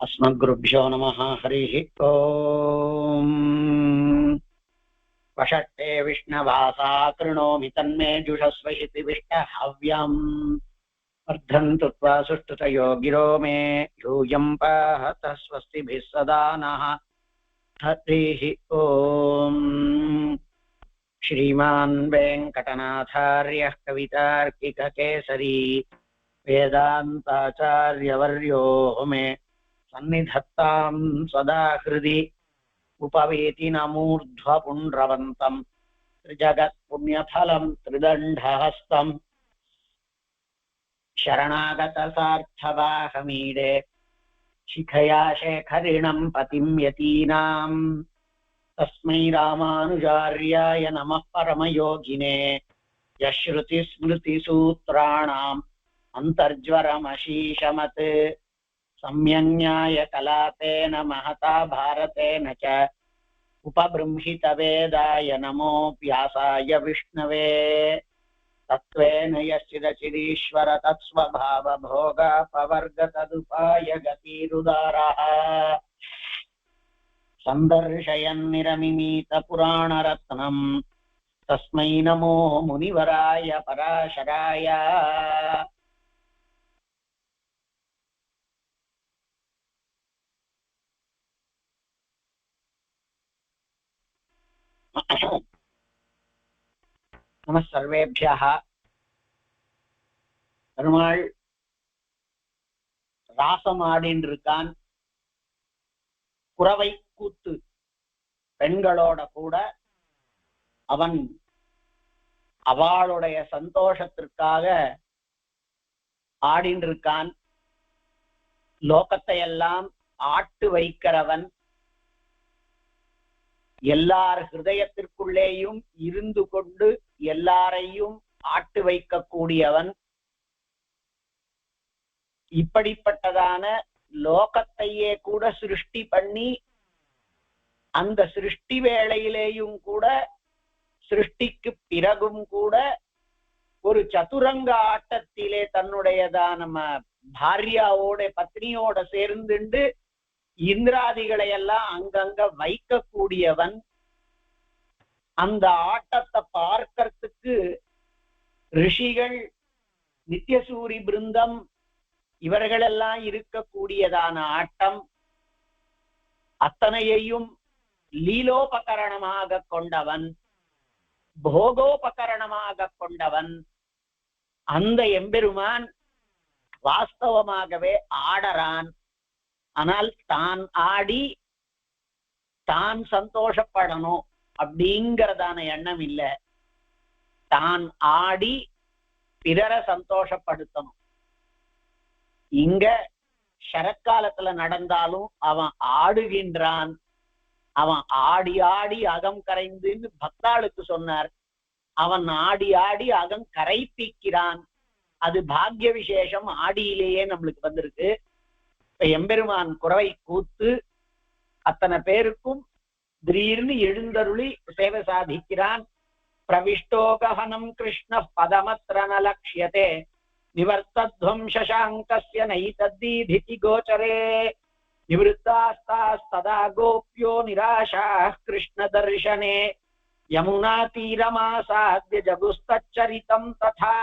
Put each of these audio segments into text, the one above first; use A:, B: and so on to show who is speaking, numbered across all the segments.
A: अस्मद्गुरुभ्यो नमः। हरिः ओम्। वषट्ते विष्णवासा कृणोमि तन्मे जुषस्वशिति विष्णहव्यम्। वर्धन्तु त्वा सुष्ठुतयो गिरो मे यूयम् पाहत स्वस्तिभिः सदा नः। हरिः ओम्। श्रीमान् वेङ्कटनाथार्यः कवितार्किककेसरी वेदान्ताचार्यवर्यो मे सन्निधत्तां सदा हृदि उपवेतिनमूर्ध्वपुण्ड्रवन्तं त्रिजगत्पुण्यफलं त्रिदण्डहस्तं शरणागतसार्थवाहमीडे शिखया शेखरिणं पतिं यतीनां तस्मै रामानुजार्याय नमः परमयोगिने यश्रुतिस्मृतिसूत्राणाम् अन्तर्ज्वरमशीशमत् सम्यङ्न्याय कलापेन महता भारतेन च उपबृंहितवेदाय नमो व्यासाय विष्णवे तत्त्वेन यश्चिदचिदीश्वर तत्स्वभावभोगापवर्गतदुपाय गतिरुदारः सन्दर्शयन्निरमिमीतपुराणरत्नम् तस्मै नमो मुनिवराय पराशराय। நம சர்வேபியः. பெருமாள் ராசமாடின் இருக்கான். குறவை கூத்து பெண்களோட கூட அவன் அவளுடைய சந்தோஷத்திற்காக ஆடின் இருக்கான். லோகத்தை எல்லாம் ஆட்டு வைக்கிறவன், எல்லார் ஹிருதயத்திற்குள்ளேயும் இருந்து கொண்டு எல்லாரையும் ஆட்டு வைக்கக்கூடியவன். இப்படிப்பட்டதான லோகத்தையே கூட சிருஷ்டி பண்ணி அந்த சிருஷ்டி வேளையிலேயும் கூட சிருஷ்டிக்கு பிறகும் கூட ஒரு சதுரங்க ஆட்டத்திலே தன்னுடையதான பாரியாவோட பத்னியோட சேர்ந்துண்டு இந்திராதிகளை எல்லாம் அங்கங்க வைக்கக்கூடியவன். அந்த ஆட்டத்தை பார்க்கறதுக்கு ரிஷிகள், நித்யசூரி பிருந்தம் இவர்களெல்லாம் இருக்கக்கூடியதான ஆட்டம் அத்தனையையும் லீலோபகரணமாக கொண்டவன், போகோபகரணமாக கொண்டவன். அந்த எம்பெருமான் வாஸ்தவமாகவே ஆடறான். ஆனால் தான் ஆடி தான் சந்தோஷப்படணும் அப்படிங்கிறதான எண்ணம் இல்லை. தான் ஆடி பிறரை சந்தோஷப்படுத்தணும். இங்க சரத்காலத்துல நடந்தாலும் அவன் ஆடுகின்றான். அவன் ஆடி ஆடி அகம் கரைந்துன்னு பக்தாளுக்கு சொன்னார். அவன் ஆடி ஆடி அகம் கரைப்பிக்கிறான். அது பாக்ய விசேஷம் ஆடியிலேயே நம்மளுக்கு வந்திருக்கு. எம்பெருமான் குறவை கூத்து அத்தனை பேருக்கும் திடீர்னு எழுந்தருளி சேவை சாதிக்கிறான். பிரவிஷ்டோகஹனம் கிருஷ்ண பதமத்ர ந லக்ஷ்யதே நிவர்த்தத்வம் சசாங்கஸ்ய நைதத்தீதிதி கோச்சரே நிவృత్తాஸ்ததா கோப்யோ நிராஷாः கிருஷ்ண தர்ஷனே யமுனா தீரமாசாத்ய ஜகுஸ்தச்சரிதம் ததா.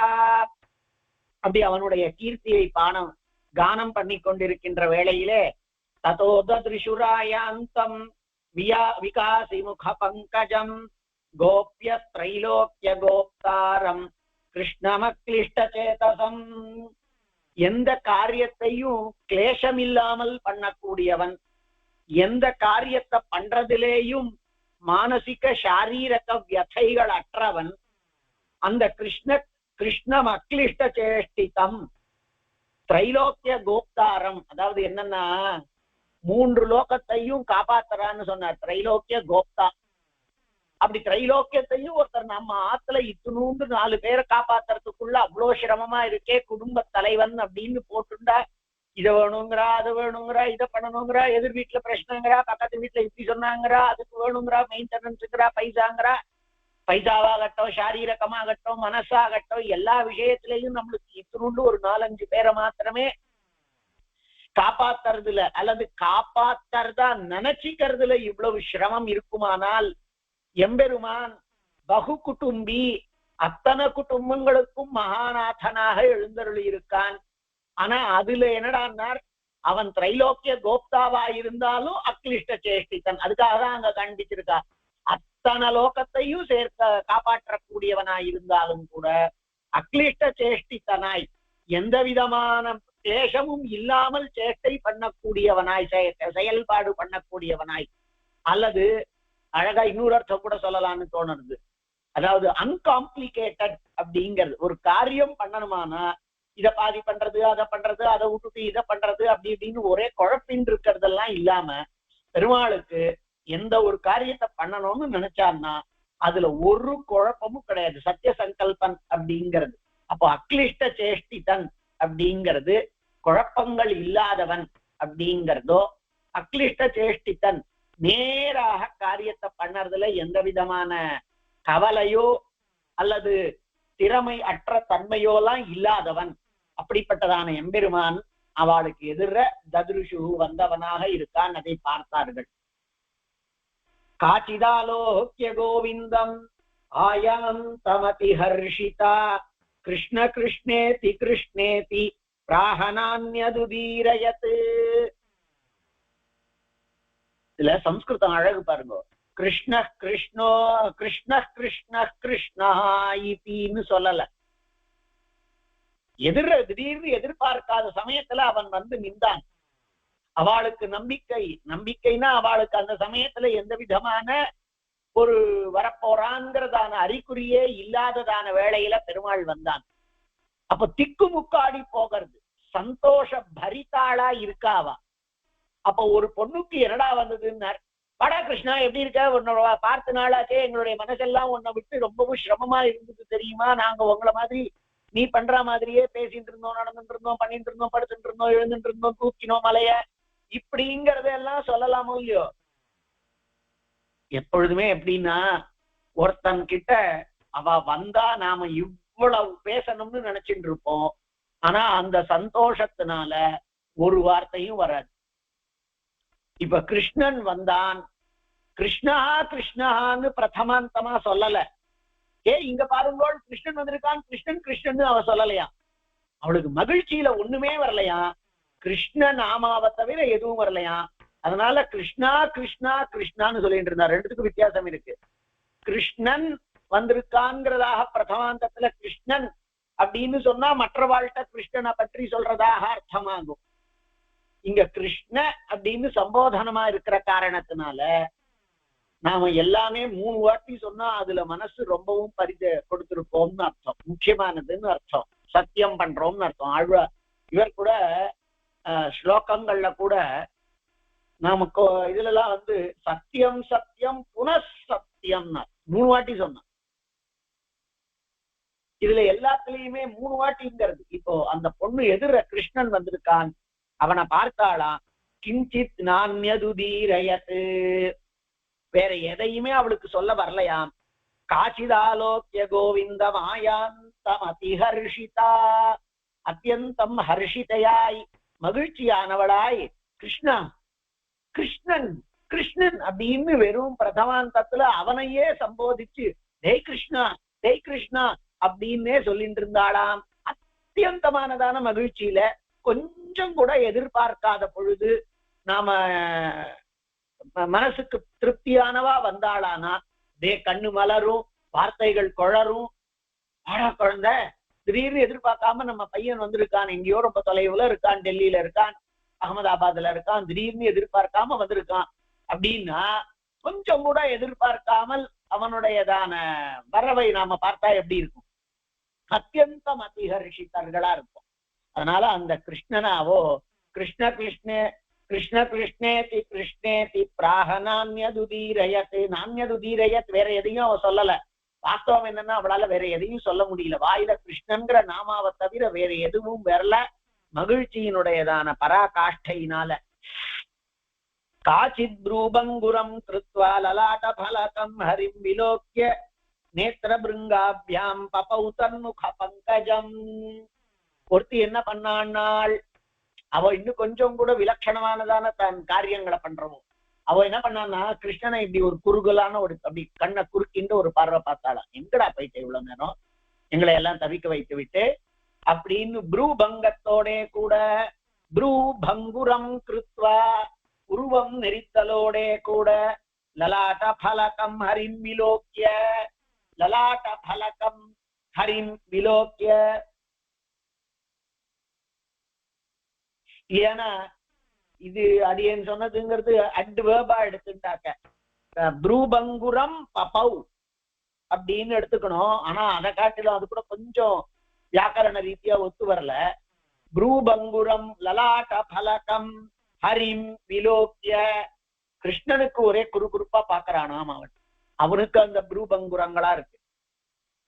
A: அப்படி அவனுடைய கீர்த்தியை கானம் பண்ணி கொண்டிருக்கின்ற வேளையிலே ததோதத்ரிஷுராயாந்தம் விகாசி முக பங்கஜம் கோப்ய த்ரைலோக்கிய கோப்தாரம் கிருஷ்ணமக்லிஷ்ட சேதசம். எந்த காரியத்தையும் கிளேசம் இல்லாமல் பண்ணக்கூடியவன், எந்த காரியத்தை பண்றதிலேயும் மானசிக சாரீரக வியதைகள் அற்றவன். அந்த கிருஷ்ணம் அக்லிஷ்ட சேஷ்டிதம் திரைலோக்கிய கோப்தாரம். அதாவது என்னன்னா, 3 லோகத்தையும் காப்பாத்துறான்னு சொன்னார். திரைலோக்கிய கோப்தா. அப்படி திரைலோக்கியத்தையும் ஒருத்தர் நம்ம ஆத்துல இத்துணூண்டு 4 பேரை காப்பாத்துறதுக்குள்ள அவ்வளோ சிரமமா இருக்கே. குடும்ப தலைவன் அப்படின்னு போட்டுண்டா இதை வேணுங்கிறா, அதை வேணுங்கிறா, இதை பண்ணணுங்கிறா, எதிர் வீட்டுல பிரச்சனைங்கிறா, பக்கத்து வீட்டுல இப்படி சொன்னாங்கிறா, அதுக்கு வேணுங்கிறா, மெயின்டெனன்ஸுங்கிறா, பைசாவாகட்டும், சாரீரகமாகட்டும், மனசாகட்டும், எல்லா விஷயத்திலையும் நம்மளுக்கு இத்துணுண்டு ஒரு 4-5 பேரை மாத்திரமே காப்பாத்துறதுல அல்லது காப்பாத்துறதா நினைச்சிக்கிறதுல இவ்வளவு சிரமம் இருக்குமானால் எம்பெருமான் பகு குடும்பி, அத்தனை குடும்பங்களுக்கும் மகாநாதனாக எழுந்தருளி இருக்கான். ஆனா அதுல என்னடான்னார், அவன் திரைலோக்கிய கோப்தாவா இருந்தாலும் அக்லிஷ்ட சேஷ்டித்தன். அதுக்காக தான் அங்க காண்பிச்சிருக்கா. அத்தனை லோகத்தையும் காப்பாற்றக்கூடியவனாய் இருந்தாலும் கூட அக்லிஷ்ட சேஷ்டித்தனாய், எந்த விதமான கிளேசமும் இல்லாமல் சேஷ்டை பண்ணக்கூடியவனாய், செயல்பாடு பண்ணக்கூடியவனாய், அல்லது அழகா இன்னொரு அர்த்தம் கூட சொல்லலாம்னு தோணுது. அதாவது அன்காம்ப்ளிகேட்டட் அப்படிங்கிறது. ஒரு காரியம் பண்ணணுமானா இதை பாதி பண்றது, அதை பண்றது, அதை விட்டுட்டு இதை பண்றது, அப்படி இப்படின்னு ஒரே குழப்பின் இருக்கிறதெல்லாம் இல்லாம பெருமாளுக்கு எந்த ஒரு காரியத்தை பண்ணணும்னு நினைச்சான்னா அதுல ஒரு குழப்பமும் கிடையாது. சத்திய சங்கல்பன் அப்படிங்கிறது. அப்போ அக்லிஷ்ட சேஷ்டிதன் அப்படிங்கிறது குழப்பங்கள் இல்லாதவன் அப்படிங்கிறதோ, அக்லிஷ்ட சேஷ்டித்தன் நேராக காரியத்தை பண்ணறதுல எந்த விதமான கவலையோ அல்லது திறமை அற்ற தன்மையோலாம் இல்லாதவன், அப்படிப்பட்டதான எம்பெருமான் அவளுக்கு எதிர ததுருஷு வந்தவனாக இருக்கான். அதை பார்த்தார்கள். காச்சிதாலோக்கிய கோவிந்தம் ஆயாம் தமதி ஹர்ஷிதா கிருஷ்ண கிருஷ்ணேதி கிருஷ்ணேதி பிராஹனான்யதுதீரயத். இதுல சம்ஸ்கிருதம் அழகு பாருங்க. கிருஷ்ண கிருஷ்ணோ கிருஷ்ண கிருஷ்ண கிருஷ்ணா இத்தின்னு சொல்லல. திடீர்னு எதிர்பார்க்காத சமயத்துல அவன் வந்து நின்றான். அவளுக்கு நம்பிக்கைனா அவளுக்கு அந்த சமயத்துல எந்த விதமான ஒரு வரப்போறான்ங்கிறதான அறிகுறியே இல்லாததான வேளையில பெருமாள் வந்தான். அப்ப திக்கு முக்காடி போகிறது, சந்தோஷ பரிதாளா இருக்காவா. அப்ப ஒரு பொண்ணுக்கு என்னடா வந்ததுன்னார், படா கிருஷ்ணா எப்படி இருக்க, உன்னோட பார்த்த நாளாச்சே, எங்களுடைய மனசெல்லாம் உன்னை விட்டு ரொம்பவும் சிரமமா இருந்தது தெரியுமா, நாங்க உங்களை மாதிரி நீ பண்ற மாதிரியே பேசிட்டு இருந்தோம், நடந்துட்டு இருந்தோம், பண்ணிட்டு இருந்தோம், படுத்துட்டு இருந்தோம், எழுந்துட்டு இருந்தோம், தூக்கினோம் மலைய, இப்படிங்கிறதெல்லாம் சொல்லலாமோ இல்லையோ. எப்பொழுதுமே எப்படின்னா ஒருத்தன் கிட்ட அவ வந்தா நாம இவ்வளவு பேசணும்னு நினைச்சிட்டு இருப்போம். ஆனா அந்த சந்தோஷத்தினால ஒரு வார்த்தையும் வராது. இப்ப கிருஷ்ணன் வந்தான், கிருஷ்ணா கிருஷ்ணான்னு பிரதமாந்தமா சொல்லல. இங்க பாருங்க கிருஷ்ணன் வந்திருக்கான், கிருஷ்ணன் கிருஷ்ணன் அவ சொல்லலையா. அவளுக்கு மகிழ்ச்சியில ஒண்ணுமே வரலையா, கிருஷ்ண நாமாவை தவிர எதுவும் வரலையா. அதனால கிருஷ்ணா கிருஷ்ணா கிருஷ்ணான்னு சொல்லிட்டு இருந்தா. ரெண்டுத்துக்கும் வித்தியாசம் இருக்கு. கிருஷ்ணன் வந்திருக்கான்ங்கிறதாக பிரதமாந்தத்துல கிருஷ்ணன் அப்படின்னு சொன்னா மற்றவாழ்கிட்ட கிருஷ்ணனை பற்றி சொல்றதாக அர்த்தமாகும். இங்க கிருஷ்ண அப்படின்னு சம்போதனமா இருக்கிற காரணத்தினால நாம எல்லாமே 3 வாட்டி சொன்னா அதுல மனசு ரொம்பவும் கொடுத்திருப்போம்னு அர்த்தம், முக்கியமானதுன்னு அர்த்தம், சத்தியம் பண்றோம்னு அர்த்தம். ஆழ்வார் இவர் கூட ஸ்லோகங்கள்ல கூட நமக்கு இதுல எல்லாம் வந்து சத்தியம் சத்தியம் புனசத்தியம்னா 3 வாட்டி சொன்னான். இதுல எல்லாத்துலயுமே 3 வாட்டிங்கிறது. இப்போ அந்த பொண்ணு எதிர கிருஷ்ணன் வந்திருக்கான், அவனை பார்த்தாளாம். கிஞ்சித் நான்யதுதீரயத், வேற எதையுமே அவளுக்கு சொல்ல வரலையாம். காச்சிதாலோக்கிய கோவிந்தம் ஆயாந்தம் அதிஹர்ஷிதா, அத்தியந்தம் ஹர்ஷிதையாய் மகிழ்ச்சியானவளாய் கிருஷ்ணா கிருஷ்ணன் கிருஷ்ணன் அப்படின்னு வெறும் பிரதமாந்தத்துல அவனையே சம்போதிச்சு டேய் கிருஷ்ணா டேய் கிருஷ்ணா அப்படின்னே சொல்லிட்டு இருந்தாளாம். அத்தியந்தமானதான மகிழ்ச்சியில கொஞ்சம் கூட எதிர்பார்க்காத பொழுது நாம மனசுக்கு திருப்தியானவா வந்தாளானா கண்ணு மலரும், வார்த்தைகள் குழரும். ஆடா குழந்தை, திடீர்னு எதிர்பார்க்காம நம்ம பையன் வந்திருக்கான், எங்கேயோ ரொம்ப தொலைவுல இருக்கான், டெல்லியில இருக்கான், அகமதாபாத்ல இருக்கான், திடீர்னு எதிர்பார்க்காம வந்திருக்கான் அப்படின்னா கொஞ்சம் கூட எதிர்பார்க்காமல் அவனுடையதான வரவை நாம பார்த்தா எப்படி இருக்கும்? அத்தியந்தம் அதிஹர்ஷிதர்களா இருக்கும். அதனால அந்த கிருஷ்ணனாவோ கிருஷ்ண கிருஷ்ணே கிருஷ்ண கிருஷ்ணேதி கிருஷ்ணேதி பிராஹனான்யதுதீரயத், நான்யதுதீரயத் வேற எதையும் அவ சொல்லல. வாஸ்தவம் என்னன்னா அவளால வேற எதையும் சொல்ல முடியல. வாயில கிருஷ்ணன்கிற நாமாவை தவிர வேற எதுவும் வரல. மகிழ்ச்சியினுடையதான பராகாஷ்டையினால காச்சித் ப்ரூபங்குரம் கிருத்வா லலாட பலகம் ஹரிம் விலோக்கிய நேத்திர பிருங்காபியாம் பபௌ தன்முக பங்கஜம். ஒருத்தி என்ன பண்ணாள், அவ இன்னும் கொஞ்சம் கூட விலட்சணமானதான தன் காரியங்களை பண்றவோ. அவ என்ன பண்ணான்னா கிருஷ்ணனை இப்படி ஒரு குறுகலான ஒரு அப்படி கண்ணை குறுக்கின்ற ஒரு பார்வை பார்த்தாளாம். எங்கடா போயிட்டு இவ்வளவு நேரம் எங்களை எல்லாம் தவிக்க வைத்து விட்டு அப்படின்னு ப்ரூ பங்கத்தோட கூட ப்ரூ பங்குரம் கிருத்வா உருவம் நெரித்தலோட கூட லலாட்ட பலகம் ஹரிம் விலோக்கிய லலாட்ட பலகம் ஹரிம் விலோக்கிய. ஏன்னா இது அடியேன்னு சொன்னதுங்கிறது அட்வர்பா எடுத்துட்டாக்க ப்ரூபங்குரம் பபௌ அப்படின்னு எடுத்துக்கணும். ஆனா அதை காட்டிலும் அது கூட கொஞ்சம் வியாக்கரண ரீதியா ஒத்து வரல. ப்ரூபங்குரம் லலாட்ட பலகம் ஹரிம் விலோக்கிய. கிருஷ்ணனுக்கு ஒரே குறுகுறுப்பா பாக்குறானாம் அவன். அவனுக்கு அந்த ப்ரூபங்குரங்களா இருக்கு.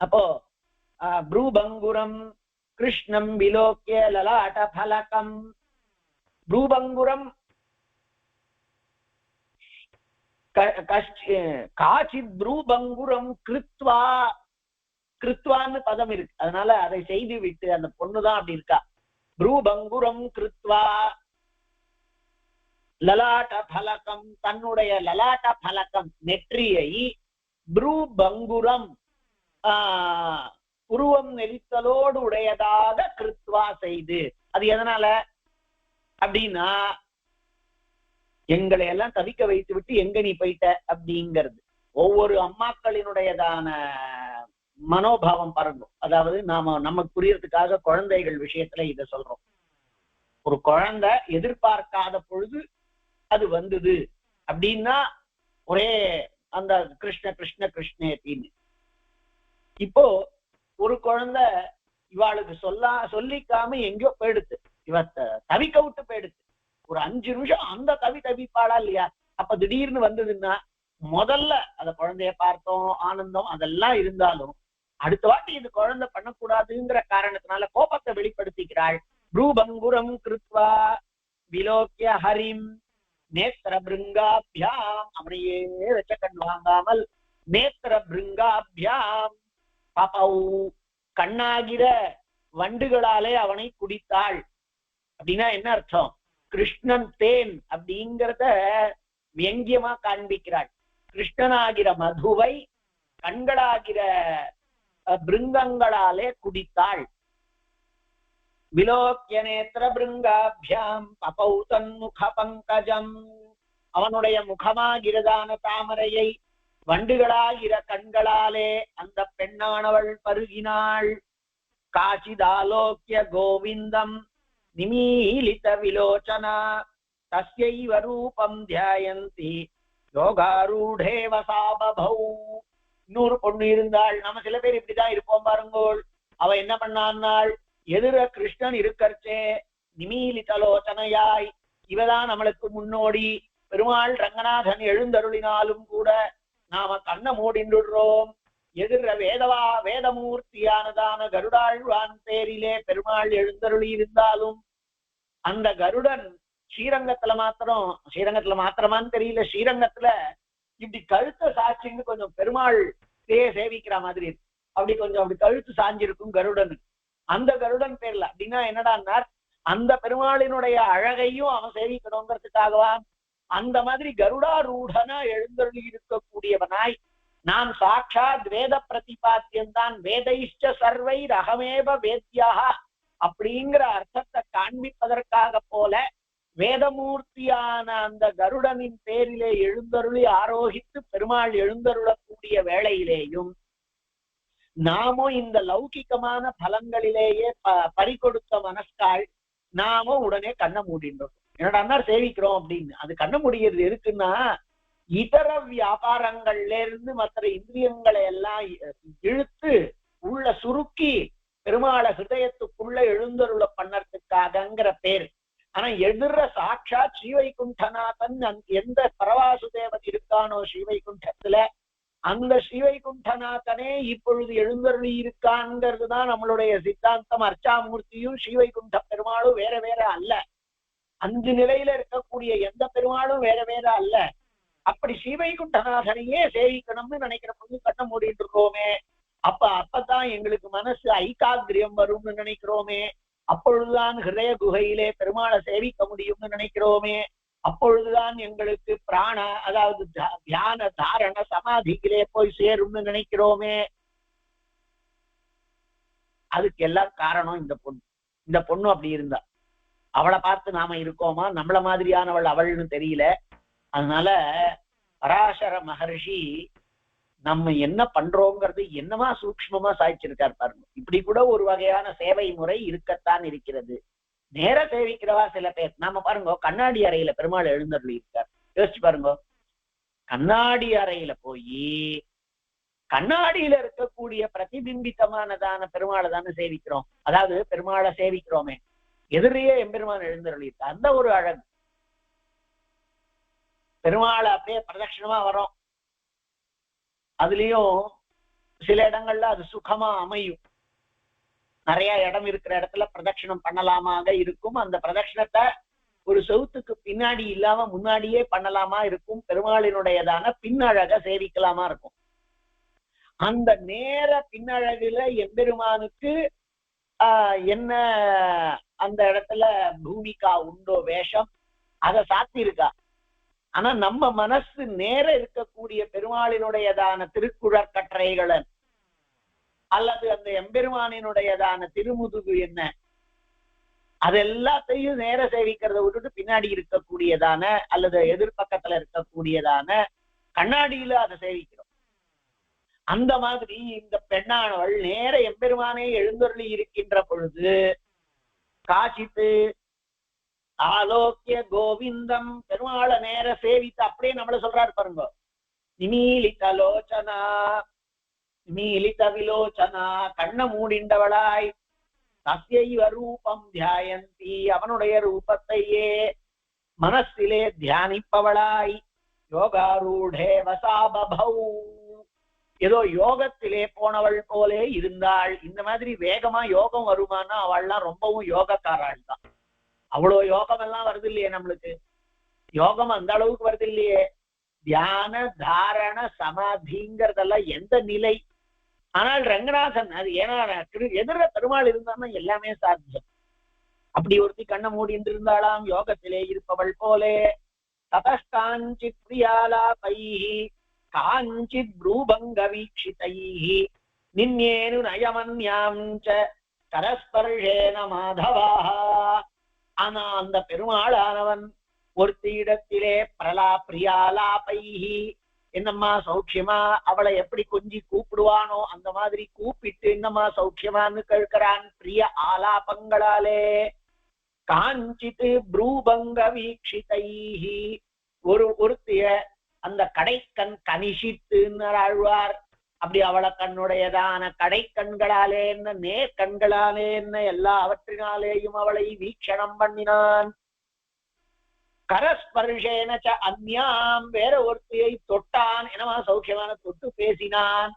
A: அப்போ ப்ரூபங்குரம் கிருஷ்ணம் விலோக்கிய லலாட்ட பலகம். ப்ரூபங்குரம் காச்சித் ப்ரூபங்குரம் கிருத்வா. கிருத்வான்னு பதம் இருக்கு, அதனால அதை செய்து விட்டு அந்த பொண்ணுதான் அப்படி இருக்கா. ப்ரூபங்குரம் கிருத்வா லலாட்ட பலகம், தன்னுடைய லலாட்ட பலகம் நெற்றியை ப்ரூபங்குரம் உருவம் நெரித்தலோடு உடையதாக கிருத்வா செய்து. அது எதனால அப்படின்னா எங்களை எல்லாம் தவிக்க வைத்து விட்டு எங்க நீ போயிட்ட அப்படிங்கிறது ஒவ்வொரு அம்மாக்களினுடையதான மனோபாவம் பறக்கும். அதாவது நமக்கு புரியறதுக்காக குழந்தைகள் விஷயத்துல இதை சொல்றோம். ஒரு குழந்தை எதிர்பார்க்காத பொழுது அது வந்தது அப்படின்னா ஒரே அந்த கிருஷ்ண கிருஷ்ண கிருஷ்ணேத்தின்னு. இப்போ ஒரு குழந்தை இவாளுக்கு சொல்லிக்காம எங்கேயோ போயிடுத்து, இவ தவிக்க விட்டு போயிடுத்து. ஒரு 5 நிமிஷம் அந்த தவிப்பாளா இல்லையா? அப்ப திடீர்னு வந்ததுன்னா முதல்ல அந்த குழந்தைய பார்த்தோம், ஆனந்தம் அதெல்லாம் இருந்தாலும் அடுத்த வாட்டி இது குழந்தை பண்ணக்கூடாதுங்கிற காரணத்தினால கோபத்தை வெளிப்படுத்திக்கிறாள். ப்ரூபங்குரம் கிருத்வா விலோக்கிய ஹரிம் நேத்திர பிருங்காபியாம். அவனையே வச்ச கண் வாங்காமல் நேத்திர பிருங்காபியாம் பபௌ கண்ணாகிற வண்டுகளாலே அவனை குடித்தாள். அப்படின்னா என்ன அர்த்தம்? கிருஷ்ணன் தேன் அப்படிங்கிறத வியங்கியமா காண்பிக்கிறாள். கிருஷ்ணனாகிற மதுவை கண்களாகிற பிருங்கங்களாலே குடித்தாள். விலோக்கிய நேத்திர பிருங்காபியாம் பபௌ தன்முக பங்கஜம். அவனுடைய முகமாகிறதான தாமரையை வண்டுகளாகிற கண்களாலே அந்த பெண்ணானவள் பருகினாள். காச்சிதாலோக்கிய கோவிந்தம் நிமீலித விலோச்சனா தஸ்யைவ ரூபம் தியாயந்தி யோகாரூடே வசாபபௌ. இன்னொரு பொண்ணு இருந்தாள். நம்ம சில பேர் இப்படிதான் இருப்போம் பாருங்கோள். அவ என்ன பண்ணான்னாள், எதிர கிருஷ்ணன் இருக்கறச்சே நிமீலிதலோச்சனையாய் இவதான் நம்மளுக்கு முன்னோடி. பெருமாள் ரங்கநாதன் எழுந்தருளினாலும் கூட நாம கண்ண மூடின்றுடுறோம். எதிர வேதமூர்த்தியானதான கருடாழ்வான் பேரிலே பெருமாள் எழுந்தருளி இருந்தாலும் அந்த கருடன் ஸ்ரீரங்கத்துல மாத்திரமான்னு தெரியல, ஸ்ரீரங்கத்துல இப்படி கழுத்த சாட்சின்னு கொஞ்சம் பெருமாள் சேவிக்கிற மாதிரி இருக்கு. அப்படி கொஞ்சம் அப்படி கழுத்து சாஞ்சிருக்கும் கருடன். அந்த கருடன் பேர்ல அப்படின்னா என்னடான்னார், அந்த பெருமாளினுடைய அழகையும் அவன் சேவிக்கணுங்கிறதுக்காகவா அந்த மாதிரி கருடாரூடனா எழுந்தருளி இருக்கக்கூடியவனாய் நான் சாட்சாத் வேத பிரதிபாத்தியந்தான் வேதைஷ்ட சர்வை ரகமேவ வேத்யாக அப்படிங்கிற அர்த்தத்தை காண்பிப்பதற்காக போல வேதமூர்த்தியான அந்த கருடனின் பேரிலே எழுந்தருளி ஆரோகித்து பெருமாள் எழுந்தருளக்கூடிய வேளையிலேயும் நாமும் இந்த லௌகிகமான பலங்களிலேயே பறிகொடுத்த மனஸ்கால் நாமும் உடனே கண்ண மூடின்றோம். என்னடா சேவிக்கிறோம் அப்படின்னு. அது கண்ண முடிகிறது எதுக்குன்னா இதர வியாபாரங்கள்ல இருந்து மற்ற இந்திரியங்களை எல்லாம் இழுத்து உள்ள சுருக்கி பெருமாளை ஹிருதயத்துக்குள்ள எழுந்தருள பண்ணறதுக்காகங்கிற பேர். ஆனா எதிர சாட்சாத் ஸ்ரீவைகுண்டநாதன் எந்த பரவாசுதேவன் இருக்கானோ ஸ்ரீவைகுண்டத்துல அந்த ஸ்ரீவைகுண்டநாதனே இப்பொழுது எழுந்தருளி இருக்கான்ங்கிறதுதான் நம்மளுடைய சித்தாந்தம். அர்ச்சாமூர்த்தியும் ஸ்ரீவைகுண்ட பெருமாளும் வேற வேற அல்ல. 5 நிலையில இருக்கக்கூடிய எந்த பெருமாளும் வேற வேற அல்ல. அப்படி ஸ்ரீவைகுண்டநாதனையே சேவிக்கணும்னு நினைக்கிற பொழுது கண்ண மூடிட்டு இருக்கோமே. அப்பதான் எங்களுக்கு மனசு ஐகாகிரியம் வரும்னு நினைக்கிறோமே. அப்பொழுதுதான் ஹிருதய குகையிலே பெருமாளை சேவிக்க முடியும்னு நினைக்கிறோமே, அப்பொழுதுதான் எங்களுக்கு பிராண அதாவது தியான தாரண சமாதியிலே போய் சேரும்னு நினைக்கிறோமே. அதுக்கு எல்லாம் காரணம் இந்த பொண்ணு. இந்த பொண்ணு அப்படி இருந்தா. அவளை பார்த்து நாம இருக்கோமா, நம்மள மாதிரியானவள் அவள்னு தெரியல. அதனால பராசர மகர்ஷி நம்ம என்ன பண்றோங்கிறது என்னமா சூக்ஷ்மமா சாய்ச்சிருக்கார் பாருங்க. இப்படி கூட ஒரு வகையான சேவை முறை இருக்கத்தான் இருக்கிறது. நேர சேவிக்கிறவா சில பேர். நாம பாருங்க, கண்ணாடி அறையில பெருமாள் எழுந்தருளி இருக்கார். யோசிச்சு பாருங்க, கண்ணாடி அறையில போய் கண்ணாடியில இருக்கக்கூடிய பிரதிபிம்பித்தமானதான பெருமாளை தானே சேவிக்கிறோம். அதாவது பெருமாளை சேவிக்கிறோமே, எதிரியே எம்பெருமான் எழுந்தருளி இருக்க அந்த ஒரு அழகு. பெருமாளை அப்படியே பிரதட்சணமா வரும். அதுலயும் சில இடங்கள்ல அது சுகமா அமையும். நிறைய இடம் இருக்கிற இடத்துல பிரதட்சணம் பண்ணலாமாக இருக்கும். அந்த பிரதட்சணத்தை ஒரு செவுத்துக்கு பின்னாடி இல்லாம முன்னாடியே பண்ணலாமா இருக்கும். பெருமாளினுடையதான பின்னழக சேவிக்கலாமா இருக்கும். அந்த நேர பின்னழகுல எம்பெருமானுக்கு என்ன அந்த இடத்துல பூமிகா உண்டோ, வேஷம், அதை சாத்தி இருக்கா. ஆனா நம்ம மனசு நேர இருக்கக்கூடிய பெருமாளினுடையதான திருக்குழற்கற்றைகளை அல்லது அந்த எம்பெருமானினுடையதான திருமுதுகு என்ன, அது எல்லாத்தையும் நேர சேவிக்கிறத விட்டுட்டு பின்னாடி இருக்கக்கூடியதான அல்லது எதிர்பக்கத்துல இருக்கக்கூடியதான கண்ணாடியில அதை சேவிக்கிறோம். அந்த மாதிரி இந்த பெண்ணானவள் நேர எம்பெருமானே எழுந்தருளி இருக்கின்ற பொழுது காசித்து ஆலோக்கிய கோவிந்தம் பெருமாளை நேர சேவித்து அப்படியே நம்மள சொல்றாரு பாருங்க. நிமீலித லோச்சனா, நிமீலித விலோச்சனா, கண்ண மூடிண்டவளாய் தஸ்யைவ ரூபம் தியாயந்தி, அவனுடைய ரூபத்தையே மனசிலே தியானிப்பவளாய் யோகாரூடே வசாபபௌ, ஏதோ யோகத்திலே போனவள் போலே இருந்தாள். இந்த மாதிரி வேகமா யோகம் வருமானா அவள்லாம் ரொம்பவும் யோகக்காராள் தான். அவ்வளோ யோகம் எல்லாம் வருது இல்லையே நம்மளுக்கு. யோகம் அந்த அளவுக்கு வருது இல்லையே. தியான தாரண சமாதிங்கிறதெல்லாம் எந்த நிலை. ஆனால் ரங்கநாதன் அது ஏன்னா எதிர பெருமாள் இருந்தான்னா எல்லாமே சாத்தியம். அப்படி ஒருத்தி கண்ண மூடிட்டு இருந்தாளாம் யோகத்திலே இருப்பவள் போலே. ததஷ்காஞ்சித் பிரியாலாபைஹி காஞ்சித் ப்ரூபங்க வீக்ஷிதைஹி நின்யேனு நயமன்யாம் ச கரஸ்பர்ஷேன மாதவாஹ. ஆனா அந்த பெருமாளானவன் ஒருத்தி இடத்திலே பிரியாலாபைஹி, என்னம்மா சௌக்கியமா, அவளை எப்படி கொஞ்சி கூப்பிடுவானோ அந்த மாதிரி கூப்பிட்டு என்னம்மா சௌக்கியமான்னு கேட்கிறான் பிரிய ஆலாபங்களாலே. காஞ்சித் ப்ரூபங்க வீக்ஷிதைஹி, ஒருத்திய அந்த கடைக்கண் கனிஷித்துன்னு ஆழ்வார். அப்படி அவளை தன்னுடையதான கடை கண்களாலே என்ன நேர் கண்களாலே என்ன எல்லாவற்றினாலேயும் அவளை வீக்ஷணம் பண்ணினான். கரஸ்பர்ஷேன ச அந்யாம், வேற ஒருத்தியை தொட்டான், என்னமா சௌக்கியமான தொட்டு பேசினான்.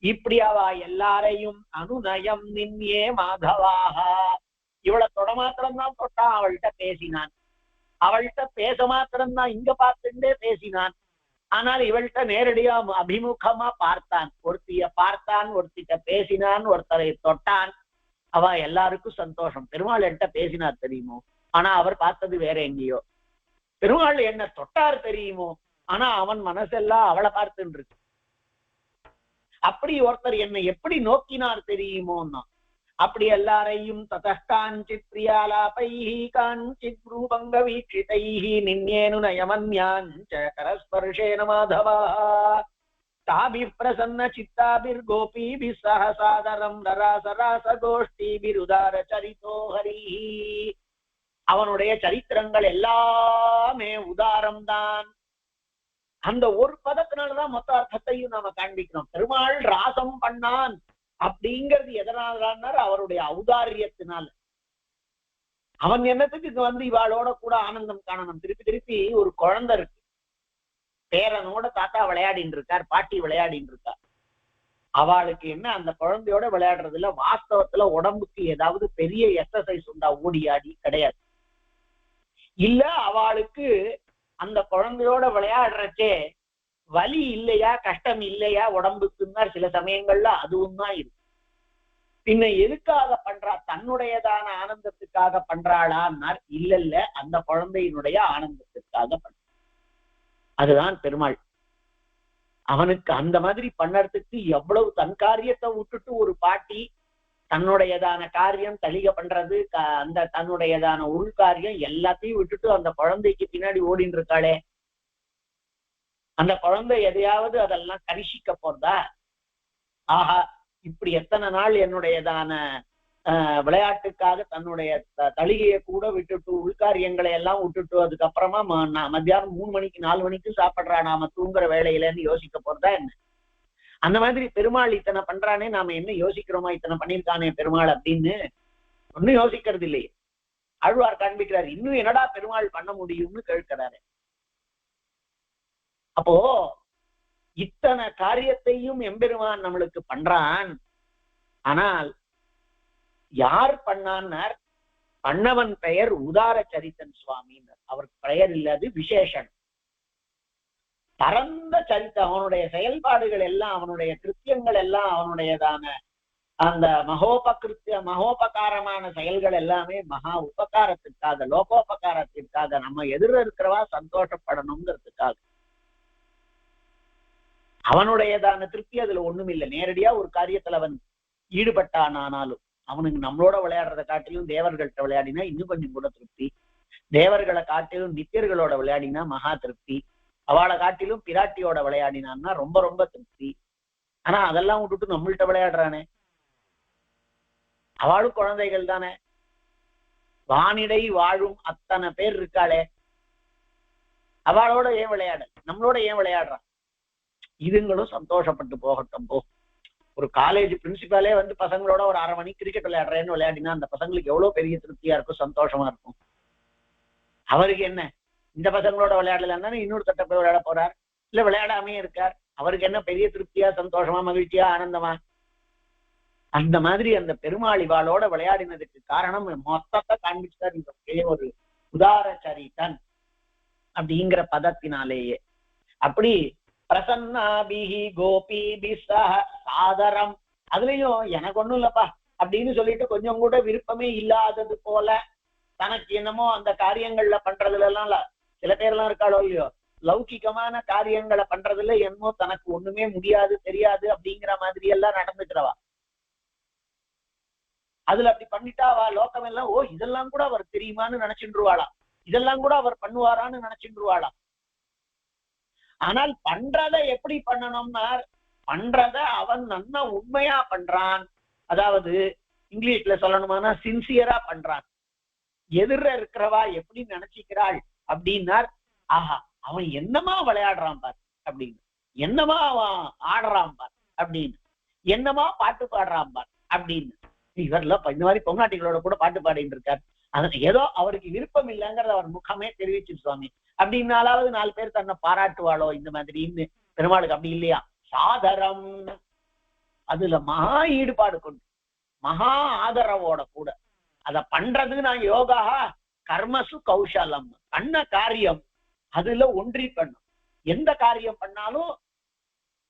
A: இப்படி அவ எல்லாரையும் அனுநயம் நின்யே மாதவாக, இவளை தொட மாத்திரம்தான் தொட்டான், அவள்கிட்ட பேசினான். அவள்கிட்ட பேச மாத்திரம்தான் இங்க பார்த்துட்டே பேசினான். ஆனால் இவள்கிட்ட நேரடியா அபிமுகமா பார்த்தான். ஒருத்திய பார்த்தான், ஒருத்திட்ட பேசினான், ஒருத்தரை தொட்டான். அவ எல்லாருக்கும் சந்தோஷம். பெருமாள் என்கிட்ட பேசினார் தெரியுமோ, ஆனா அவர் பார்த்தது வேற எங்கேயோ. பெருமாள் என்ன தொட்டார் தெரியுமோ, ஆனா அவன் மனசெல்லாம் அவளை பார்த்துட்டு இருக்கு. அப்படி ஒருத்தர் என்னை எப்படி நோக்கினார் தெரியுமோன்னா, அப்படி எல்லாரையும் ததஷ்காஞ்சித் பிரியாலாபைஹி காஞ்சித் ரூபங்க வீக்ஷிதைஹி நின்யேனு நயமன்யாஞ்ச கரஸ்பர்ஷேன மாதவா தாபிர் பிரசன்ன சித்தாபிர் கோபீபிர் சஹசாதரம் ரராசராச கோஷ்டிபிருதார சரிதோ ஹரிஹி. அவனுடைய சரித்திரங்கள் எல்லாமே உதாரம்தான். அந்த ஒரு பதத்தினாலதான் மொத்த அர்த்தத்தையும் நாம காண்பிக்கிறோம். பெருமாள் ராசம் பண்ணான் அப்படிங்கிறது எதனால, அவருடைய ஔதாரியத்தினால. அவன் என்னத்துக்கு இவாளோட கூட ஆனந்தம் காணணும். திருப்பி திருப்பி ஒரு குழந்தை இருக்கு, பேரனோட தாத்தா விளையாடின்னு இருக்கார், பாட்டி விளையாடின்னு இருக்கார். அவளுக்கு என்ன அந்த குழந்தையோட விளையாடுறதுல வாஸ்தவத்துல உடம்புக்கு ஏதாவது பெரிய எக்ஸசைஸ் உண்டா? ஓடி ஆடி கிடையாது. இல்ல அவளுக்கு அந்த குழந்தையோட விளையாடுறச்சே வலி இல்லையா, கஷ்டம் இல்லையா உடம்புக்குன்னா சில சமயங்கள்ல அதுவும் தான் இருக்கு. பின்ன எதுக்காக பண்றா? தன்னுடையதான ஆனந்தத்துக்காக பண்றாளான்னார். இல்ல, அந்த குழந்தையினுடைய ஆனந்தத்துக்காக பண்ற. அதுதான் பெருமாள். அவனுக்கு அந்த மாதிரி பண்ணறதுக்கு எவ்வளவு தன் காரியத்தை விட்டுட்டு ஒரு பாட்டி தன்னுடையதான காரியம் தளிக பண்றது, அந்த தன்னுடையதான உள்காரியம் எல்லாத்தையும் விட்டுட்டு அந்த குழந்தைக்கு பின்னாடி ஓடின்னு இருக்காளே. அந்த குழந்தை எதையாவது அதெல்லாம் கரிசிக்க போறதா? ஆஹா, இப்படி எத்தனை நாள் என்னுடையதான விளையாட்டுக்காக தன்னுடைய தளிகையை கூட விட்டுட்டு உள்காரியங்களை எல்லாம் விட்டுட்டு அதுக்கப்புறமா மத்தியானம் 3 மணிக்கு 4 மணிக்கு சாப்பிடுறா நாம தூங்குற வேலையிலன்னு யோசிக்க போறதா என்ன? அந்த மாதிரி பெருமாள் இத்தனை பண்றானே, நாம என்ன யோசிக்கிறோமா? இத்தனை பண்ணிருக்கானே பெருமாள் அப்படின்னு ஒன்னும் யோசிக்கிறது இல்லையே. ஆழ்வார் காண்பிக்கிறார், இன்னும் என்னடா பெருமாள் பண்ண முடியும்னு கேட்கிறாரு. அப்போ இத்தனை காரியத்தையும் எம்பெருமான் நம்மளுக்கு பண்றான். ஆனால் யார் பண்ணான்னார்? பண்ணவன் பெயர் உதார சரித்தன் சுவாமின்னார். அவருக்கு பெயர் இல்லாது விசேஷன். பரந்த சரித்தம். அவனுடைய செயல்பாடுகள் எல்லாம், அவனுடைய கிருத்தியங்கள் எல்லாம், அவனுடையதான அந்த மகோபகாரமான செயல்கள் எல்லாமே மகா உபகாரத்திற்காக, லோகோபகாரத்திற்காக, நம்ம எதிர இருக்கிறவா சந்தோஷப்படணுங்கிறதுக்காக. அவனுடையதான திருப்தி அதுல ஒண்ணும் இல்லை. நேரடியா ஒரு காரியத்துல அவன் ஈடுபட்டான். ஆனாலும் அவனுக்கு நம்மளோட விளையாடுறத காட்டிலும் தேவர்கள்ட்ட விளையாடினா இன்னும் கொஞ்சம் கூட திருப்தி. தேவர்களை காட்டிலும் நித்தியர்களோட விளையாடினா மகா திருப்தி. அவளை காட்டிலும் பிராட்டியோட விளையாடினான்னா ரொம்ப ரொம்ப திருப்தி. ஆனா அதெல்லாம் விட்டுட்டு நம்மள்கிட்ட விளையாடுறானே. அவளும் குழந்தைகள் தானே. வானிடை வாழும் அத்தனை பேர் இருக்காளே, அவளோட ஏன் விளையாட? நம்மளோட ஏன் விளையாடுறான்? இதுங்களும் சந்தோஷப்பட்டு போகட்டும் போ. ஒரு காலேஜ் பிரின்சிபாலே வந்து பசங்களோட ஒரு 1/2 மணி கிரிக்கெட் விளையாடுறேன்னு விளையாடினா அந்த பசங்களுக்கு எவ்வளவு பெரிய திருப்தியா இருக்கும், சந்தோஷமா இருக்கும். அவருக்கு என்ன, இந்த பசங்களோட விளையாடலன்னா இன்னொரு தட்ட போய் விளையாட போறார், இல்ல விளையாடாமே இருக்கார். அவருக்கு என்ன பெரிய திருப்தியா, சந்தோஷமா, மகிழ்ச்சியா, ஆனந்தமா? அந்த மாதிரி அந்த பெருமாளிவாளோட விளையாடினதுக்கு காரணம் மொத்தத்தை காண்பிச்சார் இந்த ஒரு உதார சரித்தன் அப்படிங்கிற பதத்தினாலேயே. அப்படி பிரசன்னாபிஹி கோபிபி சஹ சாதரம், அதுலயும் எனக்கு ஒண்ணும் இல்லப்பா அப்படின்னு சொல்லிட்டு கொஞ்சம் கூட விருப்பமே இல்லாதது போல, தனக்கு என்னமோ அந்த காரியங்கள்ல பண்றதுல எல்லாம் சில பேர்லாம் இருக்காளோ இல்லையோ, லௌகிகமான காரியங்களை பண்றதுல என்னமோ தனக்கு ஒண்ணுமே முடியாது, தெரியாது அப்படிங்கிற மாதிரி எல்லாம் நடந்துக்கிறவா. அதுல அப்படி பண்ணிட்டாவா லோகம் எல்லாம், ஓ இதெல்லாம் கூட அவர் தெரியுமான்னு நினைச்சுருவாளாம், இதெல்லாம் கூட அவர் பண்ணுவாரான்னு நினைச்சுருவாளாம். ஆனால் பண்றத எப்படி பண்ணணும்னா, பண்றத அவன் நல்லா உண்மையா பண்றான். அதாவது இங்கிலீஷ்ல சொல்லணுமானா சின்சியரா பண்றான். எதிர இருக்கிறவா எப்படி நினைச்சுக்கிறாள் அப்படின்னார், ஆஹா அவன் என்னமா விளையாடுறான் பார் அப்படின்னு, என்னமா அவன் ஆடுறான் பார் அப்படின்னு, என்னமா பாட்டு பாடுறான் பார் அப்படின்னு. இவர்ல இந்த மாதிரி பொங்காட்டிகளோட கூட பாட்டு பாடிட்டு இருக்கார். அது ஏதோ அவருக்கு விருப்பம் இல்லைங்கிறத அவர் முகமே தெரிவிச்சு சுவாமி. அப்படின்னாலாவது 4 பேர் தன்னை பாராட்டுவாளோ இந்த மாதிரின்னு. பெருமாளுக்கு அப்படி இல்லையா, சாதரம். அதுல மகா ஈடுபாடு கொண்டு, மகா ஆதரவோட கூட அத பண்றது. நான் யோகா கர்மசு கௌஷலம், பண்ண காரியம் அதுல ஒன்றி பண்ணும். எந்த காரியம் பண்ணாலும்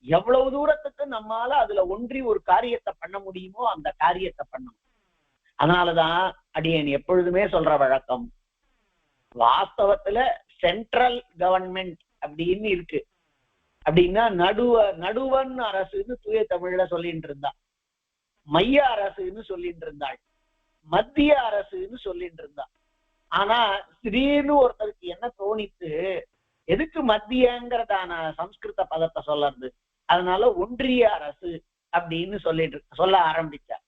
A: எவ்வளவு தூரத்துக்கு நம்மால அதுல ஒன்றி ஒரு காரியத்தை பண்ண முடியுமோ அந்த காரியத்தை பண்ணணும். அதனாலதான் அடியேன் எப்பொழுதுமே சொல்ற வழக்கம், வாஸ்தவத்துல சென்ட்ரல் கவர்மெண்ட் அப்படின்னு இருக்கு. அப்படின்னா நடுவன் அரசுன்னு தூய தமிழ்ல சொல்லிட்டு இருந்தா, மைய அரசுன்னு சொல்லிட்டு இருந்தாள், மத்திய அரசுன்னு சொல்லிட்டு இருந்தா. ஆனா திடீர்னு ஒருத்தருக்கு என்ன தோணித்து, எதுக்கு மத்தியங்கிறதான சம்ஸ்கிருத பதத்தை சொல்றது, அதனால ஒன்றிய அரசு அப்படின்னு சொல்ல ஆரம்பிச்சார்.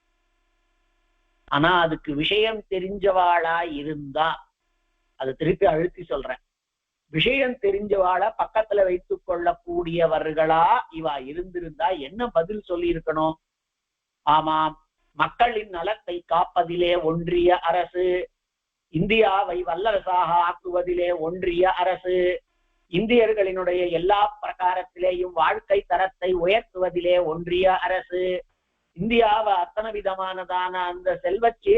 A: ஆனா அதுக்கு விஷயம் தெரிஞ்சவாளா இருந்தா, அது திருப்பி அழுத்தி சொல்றேன், விஷயம் தெரிஞ்சவாள பக்கத்துல வைத்துக் கொள்ளக்கூடியவர்களா இவா இருந்திருந்தா என்ன பதில் சொல்லி இருக்கணும்? ஆமாம், மக்களின் நலத்தை காப்பதிலே ஒன்றிய அரசு, இந்தியாவை வல்லரசாக ஆக்குவதிலே ஒன்றிய அரசு, இந்தியர்களினுடைய எல்லா பிரகாரத்திலேயும் வாழ்க்கை தரத்தை உயர்த்துவதிலே ஒன்றிய அரசு, இந்தியாவை அத்தனை விதமானதான அந்த செல்வச்சீ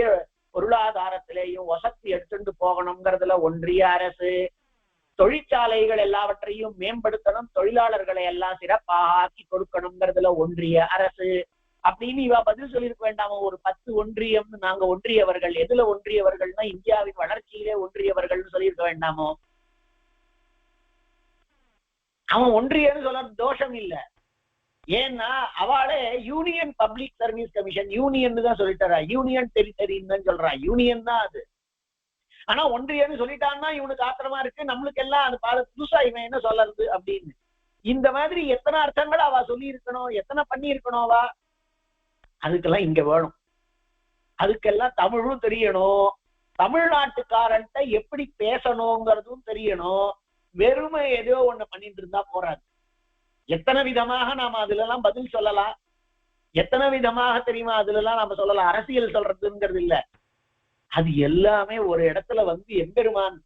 A: பொருளாதாரத்திலேயும் வசதி எடுத்துட்டு போகணுங்கிறதுல ஒன்றிய அரசு, தொழிற்சாலைகள் எல்லாவற்றையும் மேம்படுத்தணும், தொழிலாளர்களை எல்லாம் சிறப்பாக ஆக்கி கொடுக்கணுங்கிறதுல ஒன்றிய அரசு, அப்படின்னு இவ பதில் சொல்லியிருக்க வேண்டாமோ? ஒரு 10 ஒன்றியம், நாங்க ஒன்றியவர்கள். எதுல ஒன்றியவர்கள்னா இந்தியாவின் வளர்ச்சியிலே ஒன்றியவர்கள்னு சொல்லியிருக்க வேண்டாமோ? அவன் ஒன்றியன்னு சொல்ல தோஷம் இல்ல. ஏன்னா அவளே union public service commission union தான் சொல்லிட்டாரா, யூனியன் டெரிட்டரின்னு தான் சொல்றா, யூனியன் தான் அது. ஆனா ஒன்றியன்னு சொல்லிட்டான்னா இவனுக்கு ஆத்திரமா இருக்கு, நம்மளுக்கு எல்லாம் அது புதுசா இவன் என்ன சொல்லறது அப்படின்னு. இந்த மாதிரி எத்தனை அர்த்தங்கள் அவ சொல்லி இருக்கணும், எத்தனை பண்ணி இருக்கணும் அவ. அதுக்கெல்லாம் இங்க வேணும். அதுக்கெல்லாம் தமிழும் தெரியணும், தமிழ்நாட்டுக்காரன்ட்ட எப்படி பேசணுங்கிறதும் தெரியணும். வெறுமை ஏதோ ஒண்ணு பண்ணிட்டு இருந்தா போறாது. எத்தனை விதமாக நாம அதுல எல்லாம் பதில் சொல்லலாம், எத்தனை விதமாக தெரியுமா அதுல எல்லாம் நாம சொல்லலாம். அரசியல் சொல்றதுங்கிறது இல்ல, அது எல்லாமே ஒரு இடத்துல எம்பெருமான்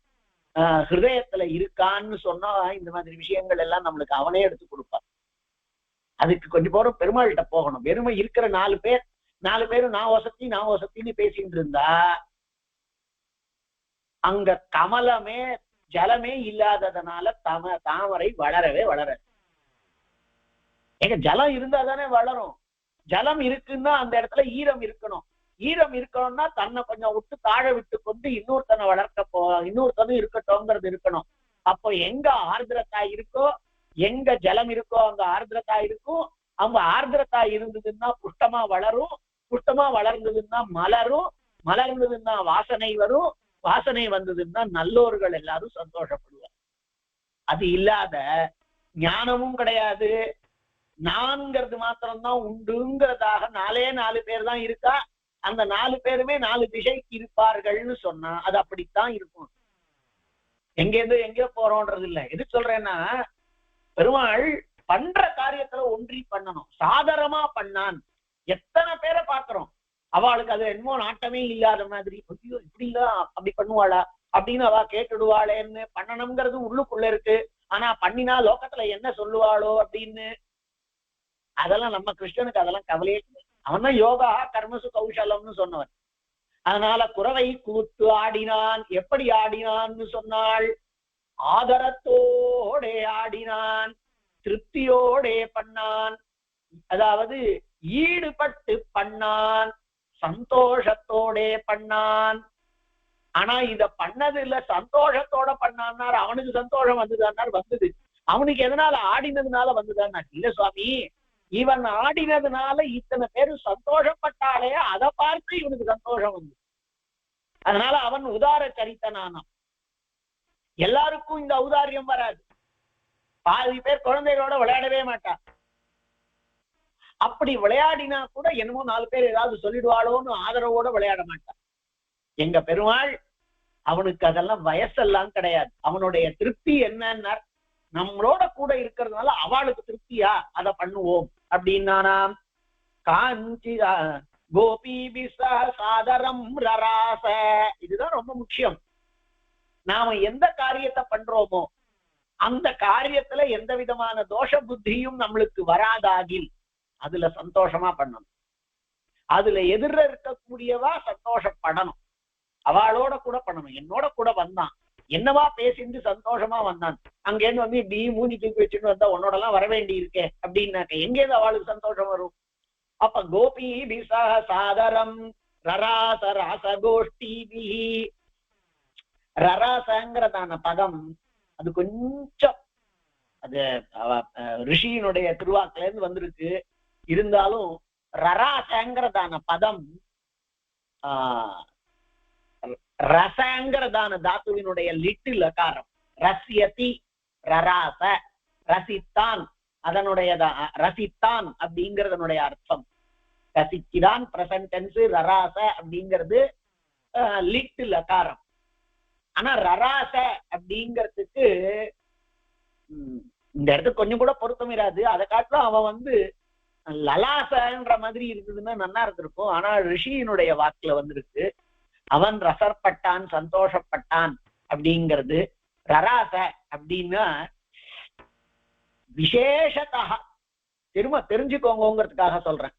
A: ஹிருதயத்துல இருக்கான்னு சொன்னா இந்த மாதிரி விஷயங்கள் எல்லாம் நம்மளுக்கு அவனே எடுத்து கொடுப்பான். அதுக்கு கொஞ்சம் போற பெருமாள்கிட்ட போகணும். வெறுமை இருக்கிற 4 பேரும் நான் வசத்தின்னு பேசிட்டு இருந்தா அங்க கமலமே ஜலமே இல்லாததுனால தாமரை வளரவே வளராது. ஏங்க ஜலம் இருந்தா தானே வளரும். ஜலம் இருக்குன்னா அந்த இடத்துல ஈரம் இருக்கணும். ஈரம் இருக்கணும்னா தன்னை கொஞ்சம் விட்டு தாழ விட்டு கொண்டு இன்னொருத்தனை இன்னொருத்தனும் இருக்கட்டும்ங்கிறது இருக்கணும். அப்போ எங்க ஆர்திரத்தா இருக்கோ, எங்க ஜலம் இருக்கோ அங்க ஆர்திரத்தா இருக்கும். அவங்க ஆர்திரத்தா இருந்ததுன்னா புஷ்டமா வளரும், புஷ்டமா வளர்ந்ததுன்னா மலரும், மலர்ந்ததுன்னா வாசனை வரும், வாசனை வந்ததுன்னா நல்லோர்கள் எல்லாரும் சந்தோஷப்படுவார். அது இல்லாத ஞானமும் கிடையாது, நான்கிறது மாத்திரம்தான் உண்டுங்கிறதாக 4 பேர் தான் இருக்கா. அந்த 4 பேருமே 4 திசைக்கு இருப்பார்கள்னு சொன்னா அது அப்படித்தான் இருக்கும். எங்கேருந்து எங்கேயோ போறோம்ன்றது இல்லை. எது சொல்றேன்னா, பெருமாள் பண்ற காரியத்துல ஒன்றி பண்ணணும், சாதரமா பண்ணான். எத்தனை பேரை பாக்குறோம், அவளுக்கு அது என்னமோ நாட்டமே இல்லாத மாதிரி, ஐயோ இப்படிலாம் அப்படி பண்ணுவாளா அப்படின்னு அவ கேட்டுடுவாளேன்னு பண்ணணுங்கிறது உள்ளுக்குள்ள இருக்கு. ஆனா பண்ணினா லோகத்துல என்ன சொல்லுவாளோ அப்படின்னு, அதெல்லாம் நம்ம கிருஷ்ணனுக்கு அதெல்லாம் கவலையே. அவன் தான் யோகா கர்மசு கௌசலம்னு சொன்னவன். அதனால குறவை கூத்து ஆடினான். எப்படி ஆடினான்னு சொன்னால், ஆதரத்தோட ஆடினான், திருப்தியோடே பண்ணான், அதாவது ஈடுபட்டு பண்ணான், சந்தோஷத்தோட பண்ணான். ஆனா இத பண்ணது இல்ல, சந்தோஷத்தோட பண்ணான்னார். அவனுக்கு சந்தோஷம் வந்துதான்னார், வந்தது. அவனுக்கு எதனால ஆடினதுனால வந்துதான்னார். இல்ல சுவாமி, இவன் ஆடினதுனால இத்தனை பேரும் சந்தோஷப்பட்டாலே அதை பார்த்து இவனுக்கு சந்தோஷம் வந்து, அதனால அவன் உதார சரித்தனானான். எல்லாருக்கும் இந்த ஔதாரியம் வராது. பாதி பேர் குழந்தைகளோட விளையாடவே மாட்டான். அப்படி விளையாடினா கூட என்னமோ 4 பேர் ஏதாவது சொல்லிடுவாளோன்னு ஆதரவோட விளையாட மாட்டான். எங்க பெருமாள் அவனுக்கு அதெல்லாம் வயசெல்லாம் கிடையாது. அவனுடைய திருப்தி என்னன்னா, நம்மளோட கூட இருக்கிறதுனால அவளுக்கு திருப்தியா அதை பண்ணுவோம் அப்படின்னா. காஞ்சி கோபி சாதரம் ரராச, இதுதான் ரொம்ப முக்கியம். நாம எந்த காரியத்தை பண்றோமோ அந்த காரியத்துல எந்த விதமான தோஷ புத்தியும் நம்மளுக்கு வராதாகில் அதுல சந்தோஷமா பண்ணணும். அதுல எதிர இருக்கக்கூடியவா சந்தோஷப்படணும், அவளோட கூட பண்ணணும். என்னோட கூட வந்தான், என்னவா பேசிட்டு சந்தோஷமா வந்தான், அங்கேருந்து இப்படி மூஞ்சி தூக்கி வச்சுட்டு வந்தா உன்னோட எல்லாம் வர வேண்டி இருக்கே அப்படின்னாக்க எங்கேருந்து அவளுக்கு சந்தோஷம் வரும்? அப்ப கோபி பிசா சாதரம் ரராச ராசகோஷ்டி. ரராசங்கிறதான பதம் அது கொஞ்சம் அது ரிஷியினுடைய திருவாக்குல இருந்து வந்திருக்கு. இருந்தாலும் ரராசங்கிறதான பதம் ரசங்கிறதான தாத்துவினுடைய லிட்டில் அகாரம். ரஸ்யதி ரராச, ரசித்தான், அதனுடைய ரசித்தான் அப்படிங்கறதனுடைய அர்த்தம் ரசிக்கிறான். Present tense. ரராச அப்படிங்கிறது லிட்டில் அகாரம். ஆனா ரராச அப்படிங்கிறதுக்கு இந்த இடத்துக்கு கொஞ்சம் கூட பொருத்தம் இராது. அதை காட்டிலும் அவன் லலாசன்ற மாதிரி இருந்ததுன்னா நல்லா இருந்திருக்கும். ஆனா ரிஷியினுடைய வாக்குல வந்திருக்கு, அவன் ரசப்பட்டான், சந்தோஷப்பட்டான் அப்படிங்கிறது. ரராச அப்படின்னா விசேஷத்தா தெரிஞ்சுக்கோங்கிறதுக்காக சொல்றேன்.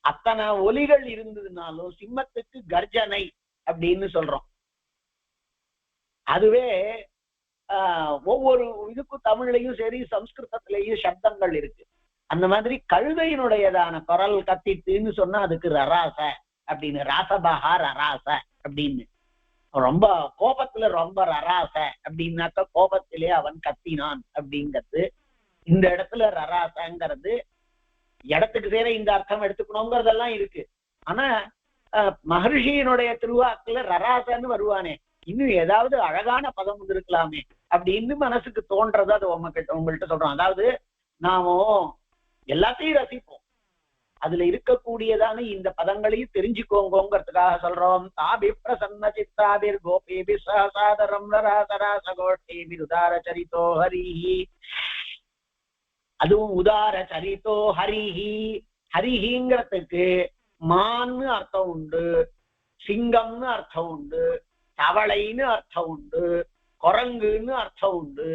A: அத்தனை ஒலிகள் இருந்ததுனாலும் சிம்மத்துக்கு கர்ஜனை அப்படின்னு சொல்றோம். அதுவே ஒவ்வொரு இதுக்கும் தமிழ்லையும் சரி சம்ஸ்கிருதத்திலையும் சப்தங்கள் இருக்கு. அந்த மாதிரி கழுதையினுடையதான குரல் கத்திட்டுன்னு சொன்னா அதுக்கு ரராச அப்படின்னு, ராசபகா ரராச அப்படின்னு. ரொம்ப கோபத்துல ரொம்ப ரராச அப்படின்னாக்க கோபத்திலே அவன் கத்தினான் அப்படிங்கிறது. இந்த இடத்துல ரராசங்கிறது இடத்துக்கு சேர இந்த அர்த்தம் எடுத்துக்கணுங்கிறதெல்லாம் இருக்கு. ஆனா மகர்ஷியினுடைய திருவாக்குல ரராசன்னு வருவானே, இன்னும் ஏதாவது அழகான பதம் இருக்கலாமே அப்படின்னு மனசுக்கு தோன்றது. அது உங்கள்கிட்ட சொல்றோம். அதாவது நாமோ எல்லாத்தையும் ரசிப்போம், அதுல இருக்கக்கூடியதான இந்த பதங்களையும் தெரிஞ்சுக்கோங்கிறதுக்காக சொல்றோம். தாபி பிரசன்ன சித்தாபிர் கோபேபி சாதரம் ரராசராசகோஷ்டேபி உதார சரிதோ ஹரிஹி. அதுவும் உதார சரிதோ ஹரிஹி. ஹரிஹிங்கிறதுக்கு மான்னு அர்த்தம் உண்டு, சிங்கம்னு அர்த்தம் உண்டு, தவளைன்னு அர்த்தம் உண்டு, குரங்குன்னு அர்த்தம் உண்டு.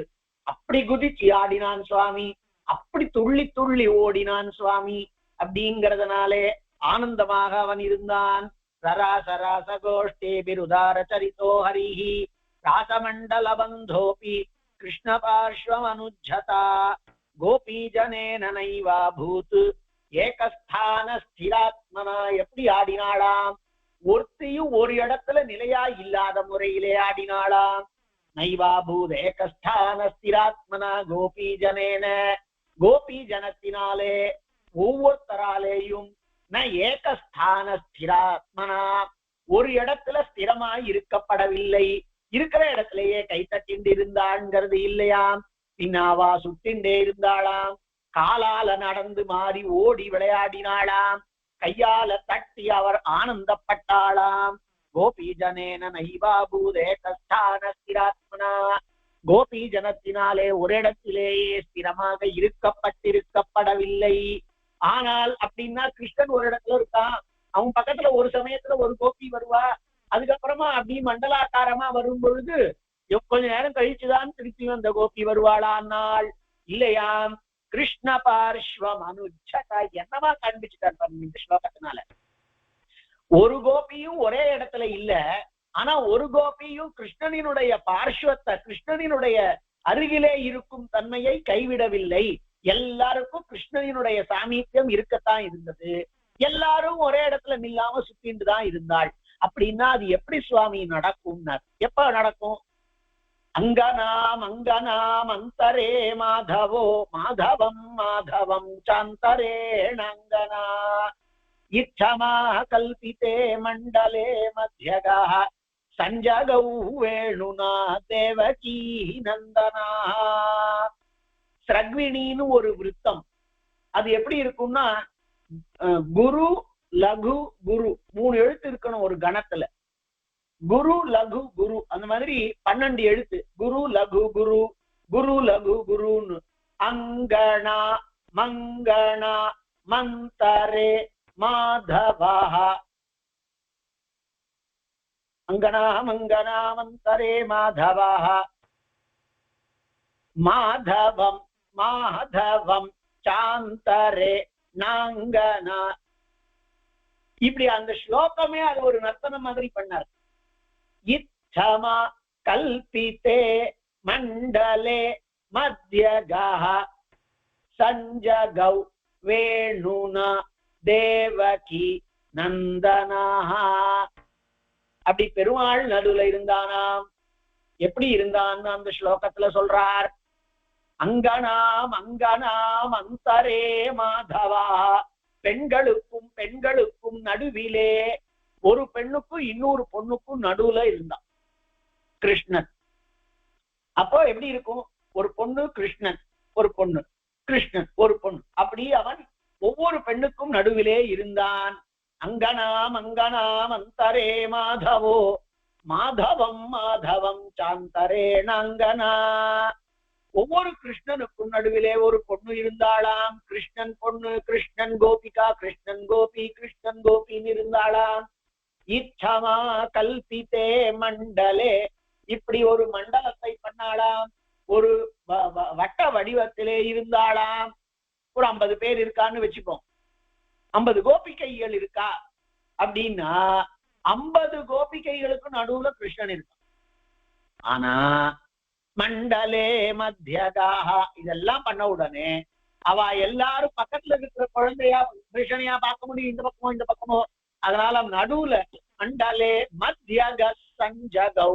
A: அப்படி குதிச்சு ஆடினான் சுவாமி, அப்படி துள்ளி துள்ளி ஓடினான் சுவாமி அப்படிங்கிறதுனாலே ஆனந்தமாக அவன் இருந்தான். ரராசராச கோஷ்டேபிர் உதார சரிதோ ஹரிஹி ராசமண்டல பந்தோபி கிருஷ்ண பார்ஷ்வம் அனுஜ்ஜதா கோபி ஜனேன நைவா பூத் ஏகஸ்தான ஸ்திராத்மனா. எப்படி ஆடினாளாம்? ஒருத்தையும் ஒரு இடத்துல நிலையா இல்லாத முறையிலே ஆடினாளாம். நைவா பூத் ஏகஸ்தான ஸ்திராத்மனா கோபி ஜனேன. கோபி ஜனத்தினாலே ஒவ்வொருத்தராலேயும் ந ஏகஸ்தான ஸ்திராத்மனா, ஒரு இடத்துல ஸ்திரமாய் இருக்கப்படவில்லை. இருக்கிற இடத்திலேயே கைத்தட்டிண்டு இருந்தாள்ங்கிறது இல்லையாம். பின்னாவா சுட்டின்றே இருந்தாளாம், காலால நடந்து மாறி ஓடி விளையாடினாளாம், கையால தட்டி அவர் ஆனந்தப்பட்டாளாம். கோபி ஜனேன நைவா பூதேகஸ்தான ஸ்திராத்மனா. கோபி ஜனத்தினாலே ஒரு இடத்திலேயே ஸ்திரமாக இருக்கப்பட்டிருக்கப்படவில்லை. ஆனால் அப்படின்னா கிருஷ்ணன் ஒரு இடத்துல இருக்கான், அவன் பக்கத்துல ஒரு சமயத்துல ஒரு கோபி வருவா, அதுக்கப்புறமா அப்படி மண்டலாக்காரமா வரும் பொழுது கொஞ்ச நேரம் கழிச்சுதான் திருப்பி அந்த கோபி வருவாளானால் இல்லையாம். கிருஷ்ண பார்ஷ்வம் அனுஜ்ஜதா. என்னவா காண்பிச்சுட்டார் இந்த ஸ்லோகத்தினால. ஒரு கோபியும் ஒரே இடத்துல இல்ல, ஆனா ஒரு கோபியும் கிருஷ்ணனினுடைய பார்ஷ்வத்தை, கிருஷ்ணனினுடைய அருகிலே இருக்கும் தன்மையை கைவிடவில்லை. எல்லாருக்கும் கிருஷ்ணனினுடைய சாமீத்தியம் இருக்கத்தான் இருந்தது. எல்லாரும் ஒரே இடத்துல நில்லாம சுத்திட்டு தான் இருந்தாள். அப்படின்னா அது எப்படி சுவாமி நடக்கும்? எப்ப நடக்கும்? அங்கனாம் அங்கனாம் அந்தரே மாதவோ மாதவம் மாதவம் சாந்தரேணங்கனா இச்சமா கல்பிதே மண்டலே மத்தியகா சஞ்சகௌ வேணுனா தேவகீ நந்தனா. ஸ்ரக்விணின்னு ஒரு விருத்தம். அது எப்படி இருக்கும்னா குரு லகு குரு 3 எழுத்து இருக்கணும் ஒரு கணத்துல. குரு லகு குரு அந்த மாதிரி 12 எழுத்து. குரு லகு குரு, குரு லகு குருன்னு. அங்கணா மங்கணா மந்தரே மாதவா. அங்கணா மங்கணா மந்தரே மாதவா. மாதவம் மாதவம் சாந்தரே நாங்கனா. இப்படி அந்த ஸ்லோகமே அது ஒரு நர்த்தனம் மாதிரி பண்ணார். இச்சமா கல்பிதே மண்டலே மத்தியகः சஞ்சகௌ வேணுனா தேவகி நந்தனாஹ. அப்படி பெருமாள் நடுவுல இருந்தானாம். எப்படி இருந்தான்னு அந்த ஸ்லோகத்துல சொல்றார். அங்கனாம் அங்கனாம் அந்தரே மாதவா. பெண்களுக்கும் பெண்களுக்கும் நடுவிலே, ஒரு பெண்ணுக்கும் இன்னொரு பொண்ணுக்கும் நடுவுல இருந்தான் கிருஷ்ணன். அப்போ எப்படி இருக்கும்? ஒரு பொண்ணு கிருஷ்ணன், ஒரு பொண்ணு கிருஷ்ணன், ஒரு பொண்ணு. அப்படி அவன் ஒவ்வொரு பெண்ணுக்கும் நடுவிலே இருந்தான். அங்கனாம் அங்கனாம் அந்தரே மாதவோ மாதவம் மாதவம் சாந்தரேணங்கனா. ஒவ்வொரு கிருஷ்ணனுக்கும் நடுவிலே ஒரு பொண்ணு இருந்தாளாம். கிருஷ்ணன் பொண்ணு, கிருஷ்ணன் கோபிகா, கிருஷ்ணன் கோபி, கிருஷ்ணன் கோபின்னு இருந்தாளாம். இச்சமா கல்பிதே மண்டலே. இப்படி ஒரு மண்டலத்தை பண்ணாளாம். ஒரு வட்ட வடிவத்திலே இருந்தாளாம். ஒரு 50 பேர் இருக்கான்னு வச்சுப்போம். 50 கோபிகைகள் இருக்கா அப்படின்னா 50 கோபிகைகளுக்கு நடுவுல கிருஷ்ணன் இருக்கான். ஆனா மண்டலே மத்தியகாக இதெல்லாம் பண்ண உடனே அவ எல்லாரும் பக்கத்துல இருக்கிற குழந்தையா கிருஷ்ணனையா பார்க்க முடியும், இந்த பக்கமோ இந்த பக்கமோ. அதனால நடுவுல மண்டலே மத்தியக சஞ்சகௌ,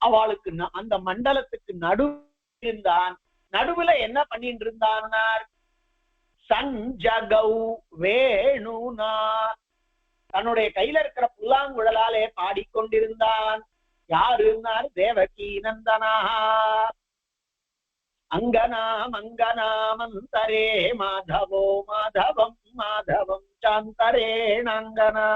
A: அவளுக்கு அந்த மண்டலத்துக்கு நடுவில் இருந்தான். நடுவுல என்ன பண்ணிட்டு இருந்தான்னார், சஞ்சகௌ வேணுனா, தன்னுடைய கையில இருக்கிற புல்லாங்குழலாலே பாடிக்கொண்டிருந்தான். யாருன்னார், தேவகி நந்தனா. அங்கனாம் அங்கனாமந்தரே மாதவோ மாதவம் மாதவம் சாந்தரேணாங்கனா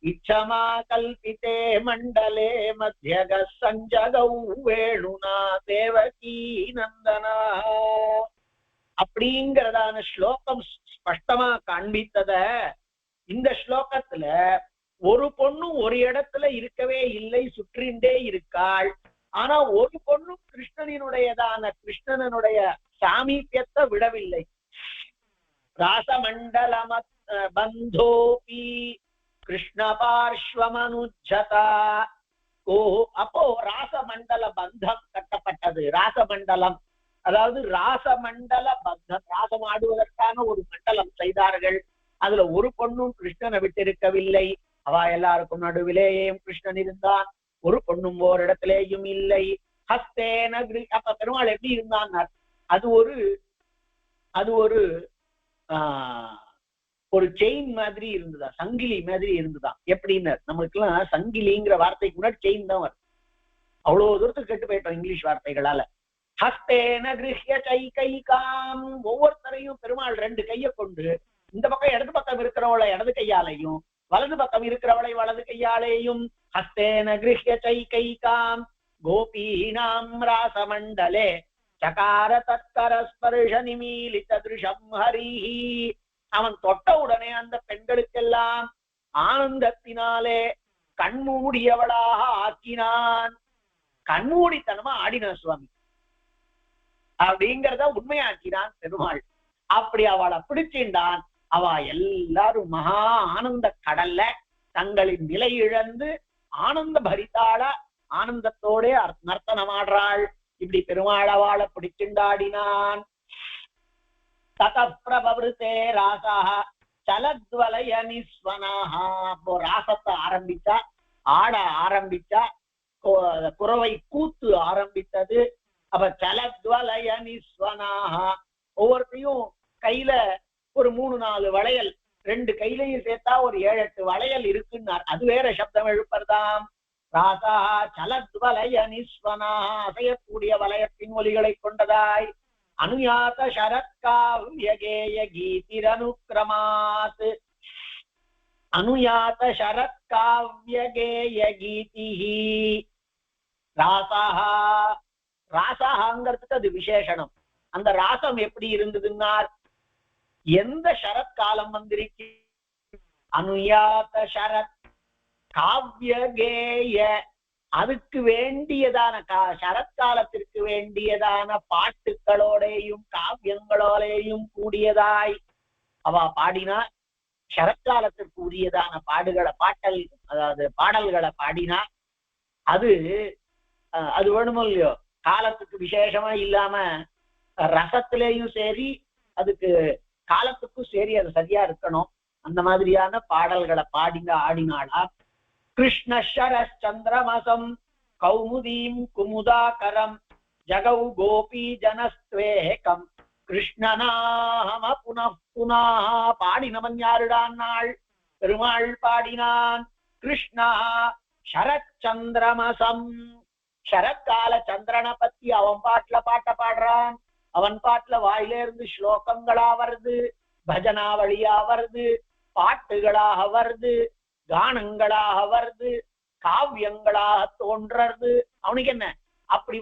A: இச்சமா கல்பிதே மண்டலே மத்தியக சஞ்சகௌ வேணுனா தேவகி நந்தனா. அப்படிங்கிறதான ஸ்லோகம் ஸ்பஷ்டமா காண்பித்தத இந்த ஸ்லோகத்துல ஒரு பொண்ணு ஒரு இடத்துல இருக்கவே இல்லை, சுற்றிண்டே இருக்காள். ஆனா ஒரு பொண்ணும் கிருஷ்ணனுடைய சாமீபியத்தை விடவில்லை. ராசமண்டலம பந்தோபி கிருஷ்ண பார்ஷ்வமனுஜதா. அப்போ ராசமண்டல பந்தம் கட்டப்பட்டது. ராசமண்டலம் அதாவது ராசமண்டல பந்தம், ராசம் ஆடுவதற்கான ஒரு மண்டலம் செய்தார்கள். அதுல ஒரு பொண்ணும் கிருஷ்ணனை விட்டிருக்கவில்லை. அவ எல்லாருக்கும் நடுவிலேயும் கிருஷ்ணன் இருந்தான், ஒரு பொண்ணும் ஓரிடத்திலேயும் இல்லை. ஹஸ்தேன, அப்ப பெருமாள் எப்படி இருந்தான், அது ஒரு ஒரு செயின் மாதிரி இருந்ததா, சங்கிலி மாதிரி இருந்ததா. எப்படின்னு நம்மளுக்கு எல்லாம் சங்கிலிங்கிற வார்த்தைக்கு முன்னாடி செயின் தான் வரும். அவ்வளவு தூரத்துக்கு கெட்டு போயிட்டோம் இங்கிலீஷ் வார்த்தைகளால. ஹஸ்தேன கிருஹ்ய சைகைகாம், ஒவ்வொருத்தரையும் பெருமாள் ரெண்டு கையை கொண்டு இந்த பக்கம் இடது பக்கம் இருக்கிறவளை இடது கையாலையும் வலது பக்கம் இருக்கிறவளை வலது கையாலேயும் ஹஸ்தேன கிருஹ்ய சைகைகாம் கோபீனாம் ராசமண்டலே சகார தத்கர ஸ்பர்ஷ நிமீலித திருஷம் ஹரிஹி. அவன் தொட்ட உடனே அந்த பெண்களுக்கெல்லாம் ஆனந்தத்தினாலே கண்மூடியவளாக ஆக்கினான். கண்மூடித்தனமா ஆடினான் சுவாமி, அப்படிங்கிறத உண்மையாக்கினான் பெருமாள். அப்படி அவளை பிடிச்சின்றான். அவ எல்லாரும் மகா ஆனந்த கடல்ல தங்களின் நிலை இழந்து ஆனந்த பரிதாள ஆனந்தத்தோட நர்த்தனமாடுறாள். இப்படி பெருமாள் அவளை பிடிச்சிண்டாடினான். ததப்பிரபவருத்தே ராசா சலத்வலய நிஸ்வனாஹ. அப்போ ராசத்தை ஆரம்பிச்சா, ஆட ஆரம்பிச்சா, குறவை கூத்து ஆரம்பித்தது. அப்ப சலத்வலய நிஸ்வனாஹ, ஒவ்வொருத்தையும் கையில ஒரு 3-4 வளையல், 2 கையிலையும் சேர்த்தா ஒரு 7-8 வளையல் இருக்குன்னார். அது வேற சப்தம் எழுப்பறதாம். ராசா சலத்வலய நிஸ்வனாஹ, அசையக்கூடிய வலயத்தின் ஒலிகளை கொண்டதாய். அனுயாத சரத்காவ்யகேய கீதிரனுக்ரமாத். அனுயாத சரத்காவ்யகேய கீதிஹி ராசஹ. ராசஹங்கிறதுக்கு அது விசேஷனம். அந்த ராசம் எப்படி இருந்ததுன்னார், எந்த சரத்காலம் வந்திருக்கு, அனுயாத சரத் காவ்யகேய, அதுக்கு வேண்டியதான சரத்காலத்திற்கு வேண்டியதான பாட்டுக்களோடையும் காவியங்களோடையும் கூடியதாய் அவ பாடினா. சரத்காலத்திற்கு உரியதான பாடல்களை பாடினா. அது வேணுமோ இல்லையோ, காலத்துக்கு விசேஷமா இல்லாம ரசத்திலேயும் சரி, அதுக்கு காலத்துக்கும் சரி, அது சரியா இருக்கணும். அந்த மாதிரியான பாடல்களை பாடிங்க ஆடினாளா. கிருஷ்ண சரச்சந்திரமசம் கௌமுதீம் குமுதாகரம் ஜகௌ கோபி ஜனஸ்வேகம் கிருஷ்ணநாம புனః புனः. பாடினவன் யாருடான் நாள், பெருமாள் பாடினான். கிருஷ்ணா சரச்சந்திரமசம், சரத்கால சந்திரனை பத்தி அவன் பாட்டுல பாடுறான். அவன் பாட்டுல வாயில இருந்து ஸ்லோகங்களா வருது, பஜனாவளியா வருது, பாட்டுகளாக வருது, கானங்களாக வருது, காவியங்களாக தோன்றது. அவனுக்கு என்ன, அப்படி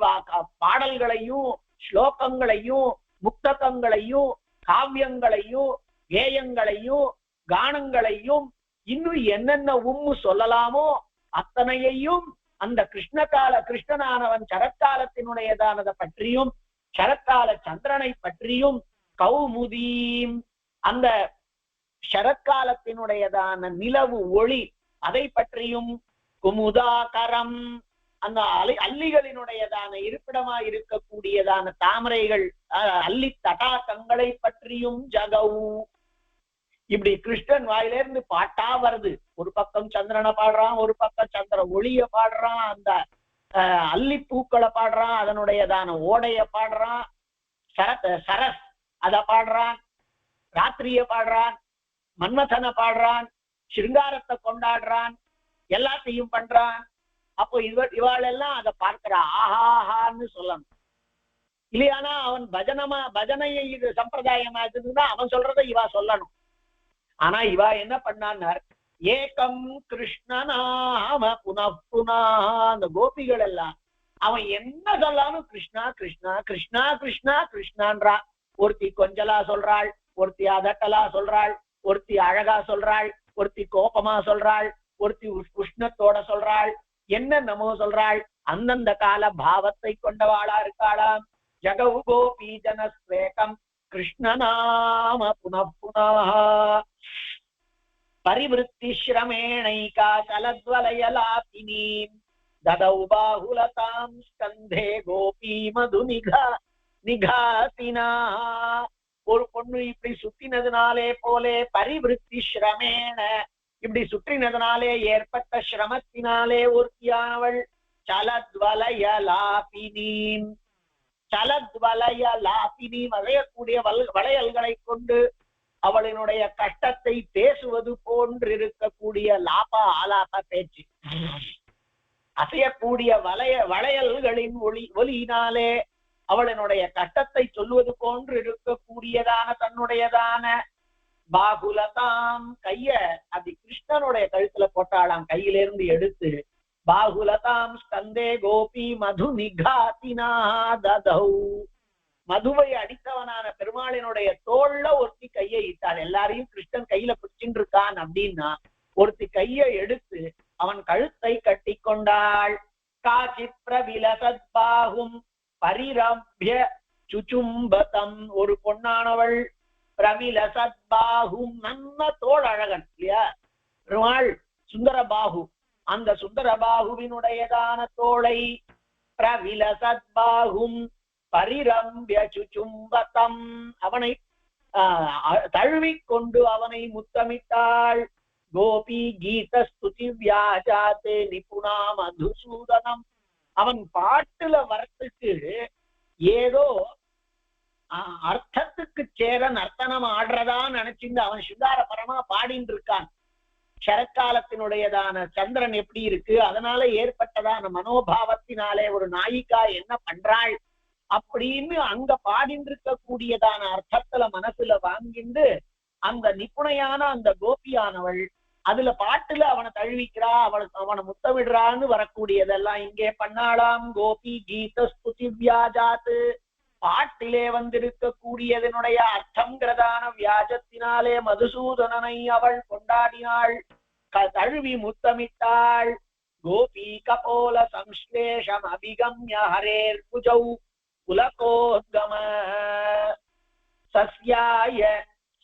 A: பாடல்களையும் ஸ்லோகங்களையும் முக்தகங்களையும் காவியங்களையும் கேயங்களையும் கானங்களையும் இன்னும் என்னென்ன சொல்லலாமோ அத்தனையையும் அந்த கிருஷ்ணனானவன் சரத்காலத்தினுடையதானதை பற்றியும் சரத்கால சந்திரனை பற்றியும் கௌமுதீம், அந்த சரத்காலத்தினுடையதான நிலவு ஒளி அதை பற்றியும் குமுதாகரம், அந்த அல்லிகளினுடையதான இருப்பிடமா இருக்கக்கூடியதான தாமரைகள் அல்லி தடாகங்களை பற்றியும் ஜகவு. இப்படி கிருஷ்ணன் வாயிலிருந்து பாட்டா வருது. ஒரு பக்கம் சந்திரனை பாடுறான், ஒரு பக்கம் சந்திர ஒளிய பாடுறான், அந்த அல்லி பூக்களை பாடுறான், அதனுடையதான ஓடைய பாடுறான், சரஸ் அத பாடுறான், ராத்திரிய பாடுறான், மன்மதனை பாடுறான், சிருங்காரத்தை கொண்டாடுறான், எல்லாத்தையும் பண்றான். அப்போ இவாளெல்லாம் அதை பார்க்கிறா, ஆஹாஹான்னு சொல்லணும் இல்லையானா அவன் பஜனையை இது சம்பிரதாயமா இருந்ததுன்னா அவன் சொல்றதை இவா சொல்லணும். ஆனா இவா என்ன பண்ணான்னார், ஏகம் கிருஷ்ணநாம புனப்புனா. அந்த கோபிகள் எல்லாம் அவன் என்ன சொல்லாலும் கிருஷ்ணா கிருஷ்ணா கிருஷ்ணா கிருஷ்ணா கிருஷ்ணான்றா. ஒருத்தி கொஞ்சலா சொல்றாள், ஒருத்தி அதட்டலா சொல்றாள், ஒருத்தி அழகா சொல்றாள், ஒருத்தி கோபமா சொல்றாள், ஒருத்தி உஷ்ணத்தோட சொல்றாள், என்னென்னமோ சொல்றாள். அந்தந்த கால பாவத்தை கொண்டவாளா இருக்காளாம். ஜகவு கோபி ஜனஸ்வேகம் கிருஷ்ணநாம புனப்புனா. பரிவிருத்தி ஸ்ரமேணைகா சலத்வலயலாபினீம் ததௌ பாகுலதாம் ஸ்கந்தே கோபி மது நிகாசினா. ஒரு பொண்ணு இப்படி சுத்தினதுனாலே போலே பரிவிருத்தி ஸ்ரமேண, இப்படி சுற்றினதுனாலே ஏற்பட்ட சிரமத்தினாலே ஒருத்தியானவள் சலத்வலயலாபினீம். சலத்வலயலாபினீம் அலையக்கூடிய வளையல்களை கொண்டு அவளினுடைய கஷ்டத்தை பேசுவது போன்று இருக்கக்கூடிய லாபா ஆலாப பேச்சு. அசையக்கூடிய வளையல்களின் ஒலியினாலே அவளினுடைய கஷ்டத்தை சொல்லுவது போன்று இருக்கக்கூடியதான தன்னுடையதான பாகுலதாம் கைய அது கிருஷ்ணனுடைய கழுத்துல போட்டாளாம். கையிலிருந்து எடுத்து பாகுலதாம் ஸ்கந்தே கோபி மது நிகாதினா ததௌ. மதுவை அடித்தவனான பெருமாளினுடைய தோல்ல ஒருத்தி கையை இட்டாள். எல்லாரையும் கிருஷ்ணன் கையில பிடிச்சுட்டு இருக்கான் அப்படின்னா ஒருத்தி கையை எடுத்து அவன் கழுத்தை கட்டி கொண்டாள். காச்சி பிரவிலசத்பாகும் பரிரப்ய சுச்சும்பதம். ஒரு பொன்னானவள் பிரவிலசத்பாகும், நல்ல தோள் அழகன் இல்லையா பெருமாள் சுந்தரபாகு. அந்த சுந்தரபாகுவினுடையதான தோளை பிரவிலசத்பாகும் பரிரம்பிய சுச்சும்பதம், அவனை தழுவிக்கொண்டு அவனை முத்தமிட்டாள். கோபி கீத ஸ்துதி வியாஜாத்தே நிபுணா மதுசூதனம். அவன் பாட்டுல வரத்துக்கு ஏதோ அர்த்தத்துக்கு சேர நர்த்தனம் ஆடுறதா நினைச்சிருந்து அவன் சுதார பரமா பாடின்னு இருக்கான். சரக்காலத்தினுடையதான சந்திரன் எப்படி இருக்கு, அதனால ஏற்பட்டதான மனோபாவத்தினாலே ஒரு நாயிகா என்ன பண்றாள் அப்படின்னு அங்க பாடின்னு இருக்கக்கூடியதான அர்த்தத்துல மனசுல வாங்கிண்டு அந்த நிபுணையான அந்த கோபியானவள் அதுல பாட்டுல அவனை தழுவிக்கிறா, அவனை முத்தமிடுறான்னு வரக்கூடியதெல்லாம் இங்கே பண்ணாளாம். கோபி கீத ஸ்துதி வியாஜாத்து, பாட்டிலே வந்திருக்கக்கூடியதனுடைய அர்த்தங்கிறதான வியாஜத்தினாலே மதுசூதனனை அவள் கொண்டாடினாள், தழுவி முத்தமிட்டாள். கோபி கபோல சம்ஸ்லேஷம் அபிகம்ய ஹரேர் புஜௌ புலகோத்கம சஸ்யாய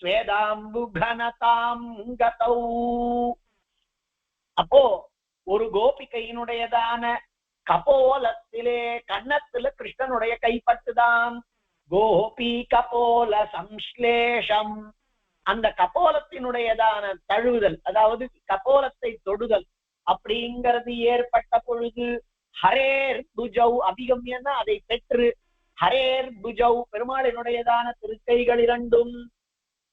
A: ஸ்வேதாம்புகனதாம் கதௌ. அப்போ ஒரு கோபிகையினுடையதான கபோலத்திலே கன்னத்துல கிருஷ்ணனுடைய கைப்பட்டுதான். கோபி கபோல சம்ஸ்லேஷம், அந்த கபோலத்தினுடையதான தழுவுதல், அதாவது கபோலத்தை தொடுதல் அப்படிங்கிறது ஏற்பட்ட பொழுது ஹரேர் புஜௌ அபிகம்யன்னா அதை பெற்று ஹரேர் புஜௌ பெருமாளினுடையதான திருக்கைகள் இரண்டும்.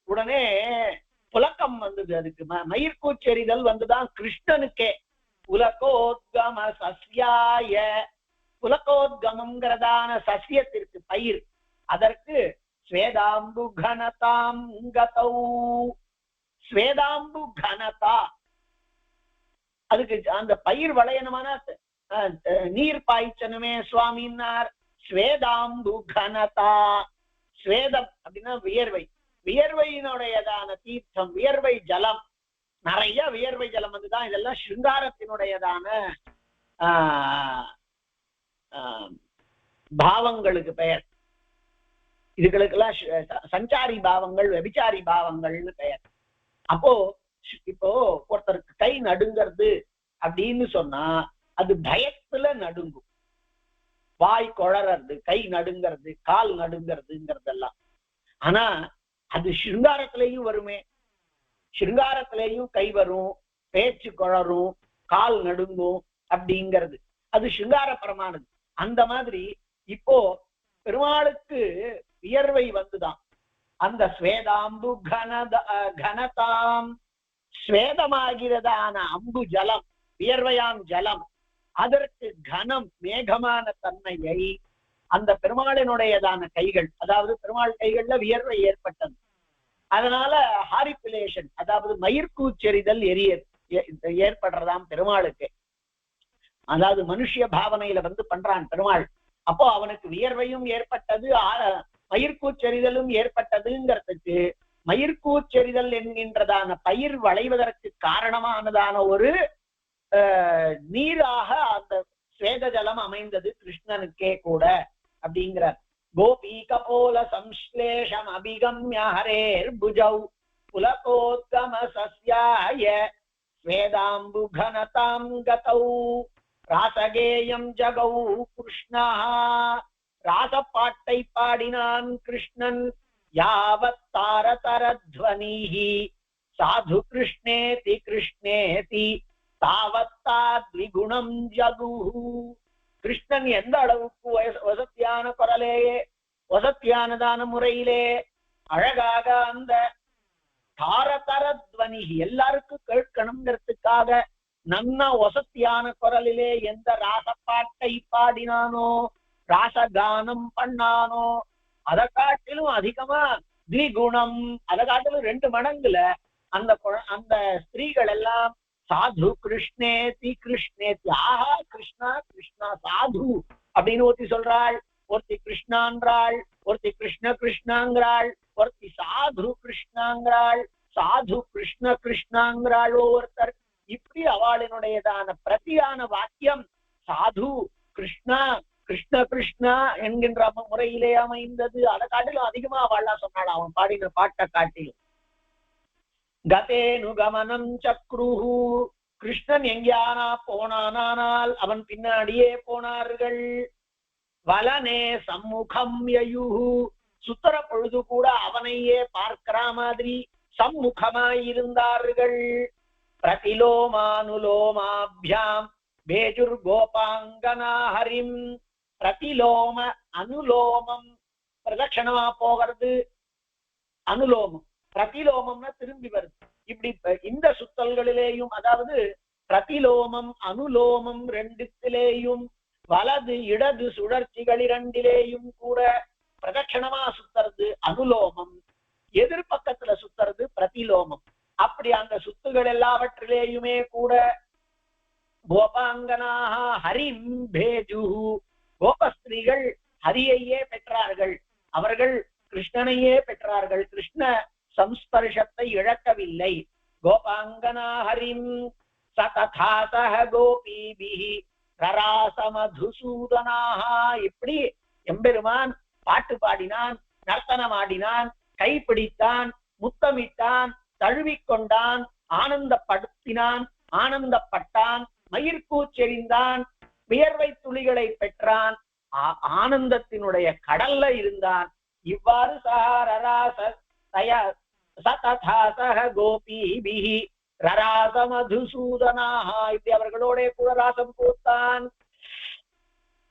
A: உடனே புலக்கம் வந்தது, அதுக்கு மயிர்கூச்செறிதல் வந்துதான் கிருஷ்ணனுக்கே. புலகோத்கம சஸ்யாய, புலகோத்கமங்கிறதான சசியத்திற்கு பயிர், அதற்கு ஸ்வேதாம்பு கனதாம் கதௌ. ஸ்வேதாம்பு கனதா, அதுக்கு அந்த பயிர் வளையணுமான நீர் பாய்ச்சனுமே சுவாமின்னார். ஸ்வேதாம்பு கனதா, ஸ்வேதம் அப்படின்னா வியர்வை, வியர்வையினுடையதான தீர்த்தம், வியர்வை ஜலம், நிறைய வியர்வை ஜலம் வந்துதான். இதெல்லாம் சிருங்காரத்தினுடையதான பாவங்களுக்கு பெயர். இதுகளுக்கெல்லாம் சஞ்சாரி பாவங்கள், வெபிச்சாரி பாவங்கள்னு பெயர். அப்போ இப்போ ஒருத்தருக்கு கை நடுங்கிறது அப்படின்னு சொன்னா அது பயத்துல நடுங்கும். வாய் குழறது, கை நடுங்கிறது, கால் நடுங்கிறதுங்கிறதெல்லாம். ஆனா அது சிருங்காரத்திலேயும் வருமே. சிருங்காரத்திலேயும் கை வரும், பேச்சு குழறும், கால் நடுங்கும் அப்படிங்கிறது அது சிருங்காரபரமானது. அந்த மாதிரி இப்போ பெருமாளுக்கு வியர்வை வந்துதான். அந்த ஸ்வேதாம்பு கனதாம், ஸ்வேதமாகிறதான அம்பு ஜலம், வியர்வையாம் ஜலம், அதற்கு கனம் மேகமான தன்மையை அந்த பெருமாளினுடையதான கைகள், அதாவது பெருமாள் கைகள்ல வியர்வை ஏற்பட்டது. அதனால ஹாரிபிலேஷன், அதாவது மயிர்கூச்செறிதல் ஏற்படுறதாம் பெருமாளுக்கு. அதாவது மனுஷிய பாவனையில பண்றான் பெருமாள். அப்போ அவனுக்கு வியர்வையும் ஏற்பட்டது, மயிர்கூச்செறிதலும் ஏற்பட்டதுங்கிறதுக்கு மயிர்கூச்செறிதல் என்கின்றதான பயிர் வளைவதற்கு காரணமானதான ஒரு நீராக அந்த ஸ்வேத ஜலம் அமைந்தது கிருஷ்ணனுக்கே கூட அப்படிங்கிறார். கோபி கபோல சம்ஸ்லேஷம் அபிகம்ய ஹரேர் புஜௌ புலகோத்கம சஸ்யாய ஸ்வேதாம்பு கனதாம் கதௌ ராசகேயம் ஜகௌ கிருஷ்ணா. ராசப்பாட்டை பாடினான் கிருஷ்ணன். யாவத் தாரதரத்வனிஹி சாது கிருஷ்ணேதி கிருஷ்ணேதி தாவத்தாத்விகுணம் ஜகுஹு. கிருஷ்ணன் எந்த அளவுக்கு வசத்தியான குரலேயே, வசத்தியானதான முறையிலே அழகாக அந்த தாரதரத்வனி எல்லாருக்கும் கேட்கணுங்கிறதுக்காக நல்ல வசத்தியான குரலிலே எந்த ராசப்பாட்டை பாடினானோ, ராசகானம் பண்ணானோ, அதை காட்டிலும் அதிகமா திகுணம், அதை காட்டிலும் 2 மடங்குல அந்த ஸ்திரீகள் எல்லாம் சாது கிருஷ்ணேதி கிருஷ்ணேதி, ஆஹா கிருஷ்ணா கிருஷ்ணா சாது அப்படின்னு ஒருத்தி சொல்றாள், ஒருத்தி கிருஷ்ணான்றாள், ஒருத்தி கிருஷ்ண கிருஷ்ணாங்கிறாள், ஒருத்தி சாது கிருஷ்ணாங்கிறாள், சாது கிருஷ்ண கிருஷ்ணாங்கிறாள் ஒவ்வொருத்தர். இப்படி அவளினுடையதான பிரதியான வாக்கியம் சாது கிருஷ்ணா கிருஷ்ண கிருஷ்ணா என்கின்ற முறையிலே அமைந்தது. அதை காட்டிலும் அதிகமா அவள்லாம் சொன்னாள் அவன் பாடின பாட்டை காட்டிலும். கதேனு கமனம் சக்ருஹு, கிருஷ்ணன் எங்கேயானா போனானால் அவன் பின்னாடியே போனார்கள். வலனே சம்முகம் யயுஹு, சுத்தர பொழுது கூட அவனையே பார்க்கிற மாதிரி சம்முகமாயிருந்தார்கள். பிரதிலோமானுலோமாபியாம் பேஜுர் கோபாங்கனா ஹரிம். பிரதிலோம அனுலோமம் பிரதட்சணமா போகிறது, அனுலோமம் பிரதிலோமம்னா திரும்பி வருது. இப்படி இந்த சுத்தல்களிலேயும், அதாவது பிரதிலோமம் அனுலோமம் 2த்திலேயும், வலது இடது சுழற்சிகள் 2லேயும் கூட பிரதட்சணமா சுத்துறது அனுலோமம், எதிர்பக்கத்துல சுத்துறது பிரதிலோமம். அப்படி அந்த சுத்துகள் எல்லாவற்றிலேயுமே கூட கோபாங்கனாக ஹரிம் பேஜு, கோபஸ்திரீகள் ஹரியையே பெற்றார்கள், அவர்கள் கிருஷ்ணனையே பெற்றார்கள், கிருஷ்ண சம்ஸ்பர்ஷத்தை இழக்கவில்லை. கோபாங்கனா ஹரிம் சததா சஹ கோபீபிஹி ரராச மதுசூதனாஹ. இப்படி எம்பெருமான் பாட்டு பாடினான், நர்த்தனம் ஆடினான், கைப்பிடித்தான், முத்தமிட்டான், தழுவிக்கொண்டான், ஆனந்தப்படுத்தினான், ஆனந்தப்பட்டான், மயிர்கூச்செறிந்தான், வியர்வை துளிகளை பெற்றான், ஆனந்தத்தினுடைய கடல்ல இருந்தான். இவ்வாறு சஹரராச சததா சஹ கோபீபிஹி ரராச மதுசூதனாஹ, இப்படி அவர்களோட கூட ராசம் பூத்தான்.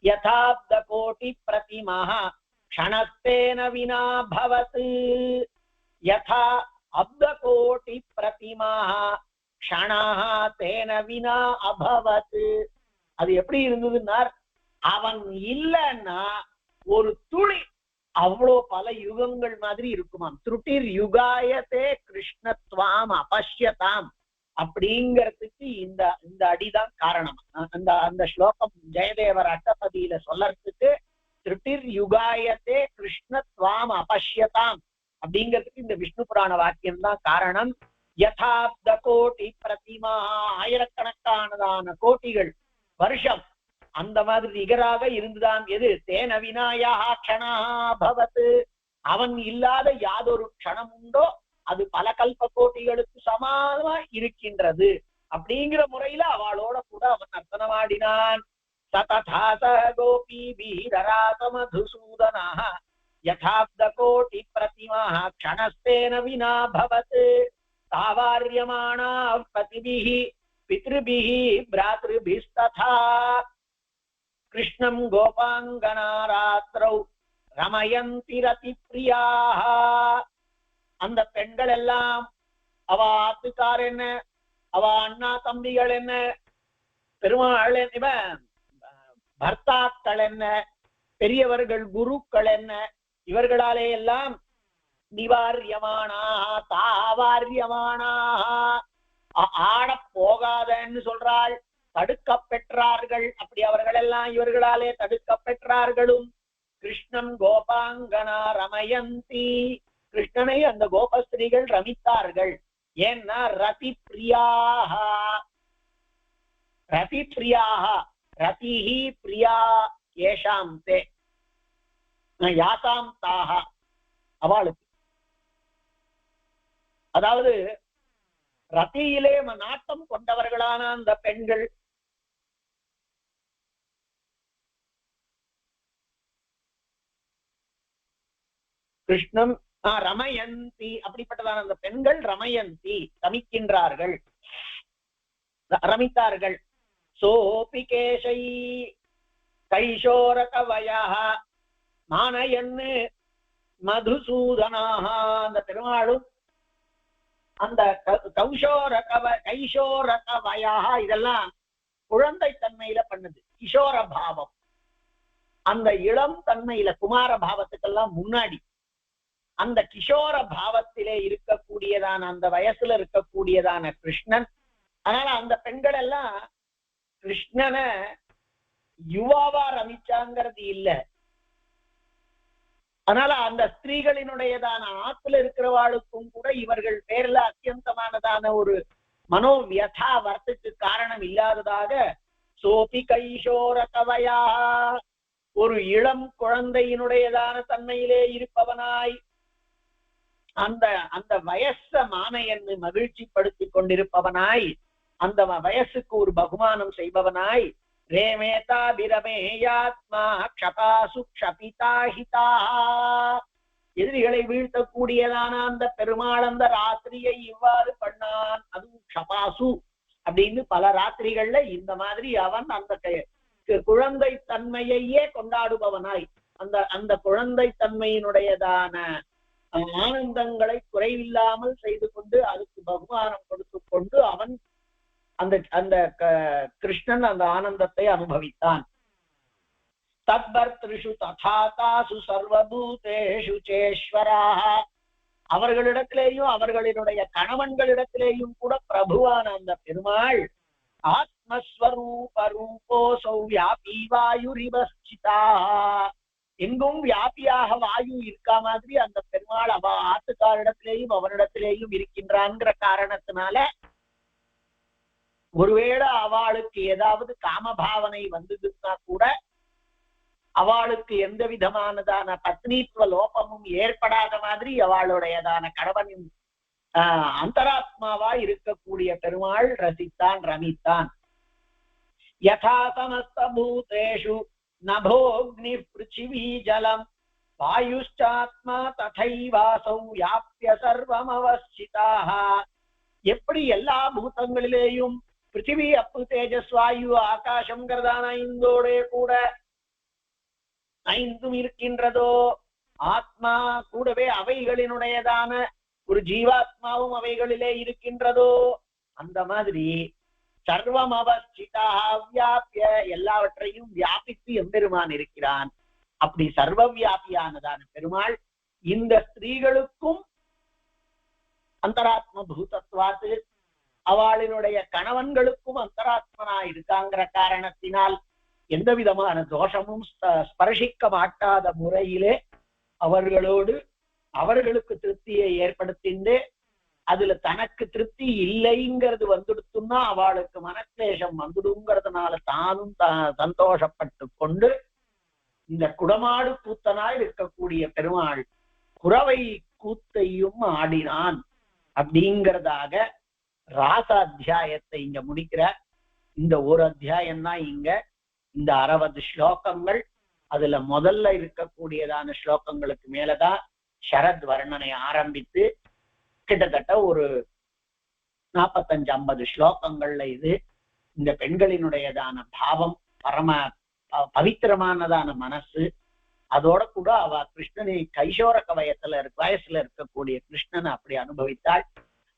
A: யதாப்த கோட்டி பிரதிமஹ க்ஷணஸ்தேன வினா பவத். யதா அப்த கோட்டி பிரதிமஹ க்ஷணஹ தேன வினா அபவத். அது எப்படி இருந்ததுன்னா, அவன் இல்லைன்னா ஒரு துளி அவ்வளோ பல யுகங்கள் மாதிரி இருக்குமாம். திருட்டிர் யுகாயத்தே கிருஷ்ணத்வாம் அபஷ்யதாம் அப்படிங்கிறதுக்கு இந்த அடிதான் காரணம். அந்த ஸ்லோகம் ஜெயதேவர் அட்டபதியில சொல்லறதுக்கு திருட்டிர் யுகாயத்தே கிருஷ்ணத்வாம் அபஷ்யதாம் அப்படிங்கிறதுக்கு இந்த விஷ்ணு புராண வாக்கியம் தான் காரணம். யதாப்த கோட்டி பிரதிமா, ஆயிரக்கணக்கானதான கோட்டிகள் வருஷம் அந்த மாதிரி நிகராக இருந்துதான். எது தேன வினாயா க்ஷணா பவத், அவன் இல்லாத யாதொரு க்ஷணம் உண்டோ அது பல கல்ப கோட்டிகளுக்கு சமானமா இருக்கின்றது அப்படிங்கிற முறையில அவளோட கூட அவன் நர்த்தனமாடினான். சததாச கோபி வீரராச மதுசூதனா யதாப்த கோட்டி பிரதிமா க்ஷணஸ்தேன வினா பவத் தாவார்யமாணா பதிபிஹி பித்ருபிஹி பிராத்ருபிஸ்ததா கிருஷ்ணம் கோபாங்கனா ராத்திரௌ ரமயந்தி ரதி பிரியாஹ. அந்த பெண்கள் எல்லாம் அவ ஆத்துக்கார் என்ன, அவ அண்ணா தம்பிகள் என்ன, பெருமாள் என்ன, பர்த்தாக்கள் என்ன, பெரியவர்கள் குருக்கள் என்ன, இவர்களாலே எல்லாம் நிவாரியமானா தாவாரியமானா ஆட போகாதன்னு சொல்றாள், தடுக்க பெற்றார்கள். அப்படி அவர்கள் எல்லாம் இவர்களாலே தடுக்க பெற்றார்களும். கிருஷ்ணன் கோபாங்கனா ரமயந்தி, கிருஷ்ணனை அந்த கோபஸ்திரீகள் ரமித்தார்கள். ஏன்னா ரதி பிரியாக, ரதி பிரியாக, ரதிஹி பிரியா ஏஷாம் தே யாசாம் தாக, அவளுக்கு அதாவது ரதியிலே நாட்டம் கொண்டவர்களான அந்த பெண்கள் கிருஷ்ணம் ரமயந்தி, அப்படிப்பட்டதான அந்த பெண்கள் ரமயந்தி ரமிக்கின்றார்கள், ரமித்தார்கள். சோபிகேஷை கைஷோர கவயா மானயன்னு மதுசூதனாக, அந்த பெருமாளும் அந்த கைஷோர கவயாக இதெல்லாம் குழந்தை தன்மையில பண்ணுது. கிஷோர பாவம் அந்த இளம் தன்மையில குமார பாவத்துக்கெல்லாம் முன்னாடி அந்த கிஷோர பாவத்திலே இருக்கக்கூடியதான அந்த வயசுல இருக்கக்கூடியதான கிருஷ்ணன். அதனால அந்த பெண்கள் எல்லாம் கிருஷ்ணனை யுவாவா ரமிச்சாங்கிறது இல்ல. அதனால அந்த ஸ்திரீகளினுடையதான ஆத்துல இருக்கிறவாளுக்கும் கூட இவர்கள் பேர்ல அத்தியந்தமானதான ஒரு மனோவியதா வர்த்துக்கு காரணம் இல்லாததாக சோபி கைஷோர கவயா, ஒரு இளம் குழந்தையினுடையதான தன்மையிலே இருப்பவனாய் அந்த அந்த வயச மானையன்னு மகிழ்ச்சி படுத்திக் கொண்டிருப்பவனாய், அந்த வயசுக்கு ஒரு பகுமானம் செய்பவனாய், ரேமேதா பிரமேயாத்மா க்ஷபாசு க்ஷபிதாஹிதா, எதிரிகளை வீழ்த்தக்கூடியதான அந்த பெருமாள் அந்த ராத்திரியை இவ்வாறு பண்ணான். அதுவும் க்ஷபாசு அப்படின்னு பல ராத்திரிகள்ல இந்த மாதிரி அவன் அந்த குழந்தை தன்மையையே கொண்டாடுபவனாய், அந்த அந்த குழந்தை தன்மையினுடையதான ஆனந்தங்களை குறைவில்லாமல் செய்து கொண்டு அதுக்கு பகுமானம் கொடுத்து கொண்டு அவன் அந்த அந்த கிருஷ்ணன் அந்த ஆனந்தத்தை அனுபவித்தான். தத்பர்த்ருஷு ததாதாசு சர்வபூதேஷு சேஸ்வராஹ, அவர்களிடத்திலேயும் அவர்களினுடைய கணவன்களிடத்திலேயும் கூட பிரபுவான அந்த பெருமாள் ஆத்மஸ்வரூப ரூபோசௌ வியாபி வாயுரிவஸ்சிதா, எங்கும் வியாபியாக வாயு இருக்கா மாதிரி அந்த பெருமாள் அவ ஆத்துக்காரிடத்திலேயும் அவனிடத்திலேயும் இருக்கின்றான்ங்கிற காரணத்தினால ஒருவேளை அவளுக்கு ஏதாவது காமபாவனை வந்ததுன்னா கூட அவளுக்கு எந்த விதமானதான பத்னித்துவ லோபமும் ஏற்படாத மாதிரி அவளுடையதான கணவனின் அந்தராத்மாவா இருக்கக்கூடிய பெருமாள் ரசித்தான், ரமித்தான். யதா சமஸ்த பூதேஷு நபோக்னி பிருச்சிவி ஜலம் வாயுஷ்சாத்மா ததைவாசௌ வியாப்ய சர்வம் அவஸ்சிதாஹ, எப்படி எல்லா பூதங்களிலேயும் பிருத்திவி அப்பு தேஜஸ் வாயு ஆகாசம்ங்கிறதான ஐந்தோட கூட ஐந்தும் இருக்கின்றதோ, ஆத்மா கூடவே அவைகளினுடையதான ஒரு ஜீவாத்மாவும் அவைகளிலே இருக்கின்றதோ, அந்த மாதிரி சர்வம் அவஸ்சிதா வியாபிய எல்லாவற்றையும் வியாபித்து எம்பெருமான் இருக்கிறான். அப்படி சர்வ வியாபியானதான பெருமாள் இந்த ஸ்திரீகளுக்கும் அந்தராத்ம பூதத்வாத்து அவளினுடைய கணவன்களுக்கும் அந்தராத்மனா இருக்காங்கிற காரணத்தினால் எந்த விதமான தோஷமும் ஸ்பர்ஷிக்க மாட்டாத முறையிலே அவர்களோடு அவர்களுக்கு திருப்தியை ஏற்படுத்திண்டு அதுல தனக்கு திருப்தி இல்லைங்கிறது வந்துடுத்துன்னா அவளுக்கு மனக்லேஷம் வந்துடுங்கிறதுனால தானும் சந்தோஷப்பட்டு கொண்டு இந்த குடமாடு கூத்தனாய் இருக்கக்கூடிய பெருமாள் குறவை கூத்தையும் ஆடினான் அப்படிங்கிறதாக ராச அத்தியாயத்தை இங்க முடிக்கிறார். இந்த ஒரு அத்தியாயம் தான் இங்க இந்த 60 ஸ்லோகங்கள். அதுல முதல்ல இருக்கக்கூடியதான ஸ்லோகங்களுக்கு மேலதான் சரத் வர்ணனை ஆரம்பித்து கிட்டத்தட்ட ஒரு 45-50 ஸ்லோகங்கள்ல இது இந்த பெண்களினுடையதான பாவம், பரம பவித்திரமானதான மனசு, அதோட கூட அவ கிருஷ்ணனை கைசோர வயசுல இருக்கக்கூடிய கிருஷ்ணனை அப்படி அனுபவித்தாள்.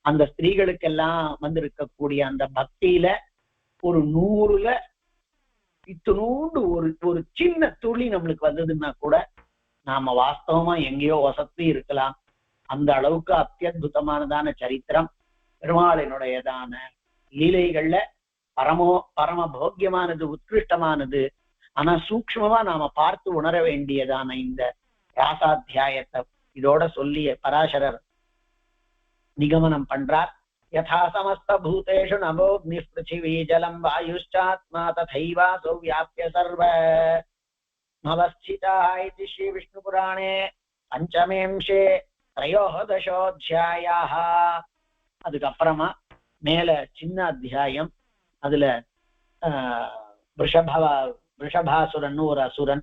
A: அந்த ஸ்திரீகளுக்கெல்லாம் இருக்கக்கூடிய அந்த பக்தியில ஒரு 100ல இத்தினூண்டு ஒரு சின்ன துளி நம்மளுக்கு வந்ததுன்னா கூட நாம வாஸ்தவமா எங்கேயோ வசதி இருக்கலாம். அந்த அளவுக்கு அத்தியுதமானதான சரித்திரம் பெருமாளினுடையதான லீலைகள்ல பரம போக்கியமானது, உத்கிருஷ்டமானது. ஆனா சூக்ஷ்மமா நாம பார்த்து உணர வேண்டியதான இந்த ராசாத்தியாயத்தை இதோட சொல்லி பராசரர் நிகமனம் பண்றார். யதா சமஸ்த பூதேஷு நமோக்னி பிருத்திவி ஜலம் வாயுஷ்சாத்மா ததைவாசோ வியாப்ய சர்வ அவஸ்திதா இதி ஸ்ரீ விஷ்ணு புராணே பஞ்சமேம்சே த்ரயோதசோऽध्यायः. அதுக்கப்புறமா மேல சின்ன அத்தியாயம், அதுல ரிஷபாசுரன் ஒரு அசுரன்,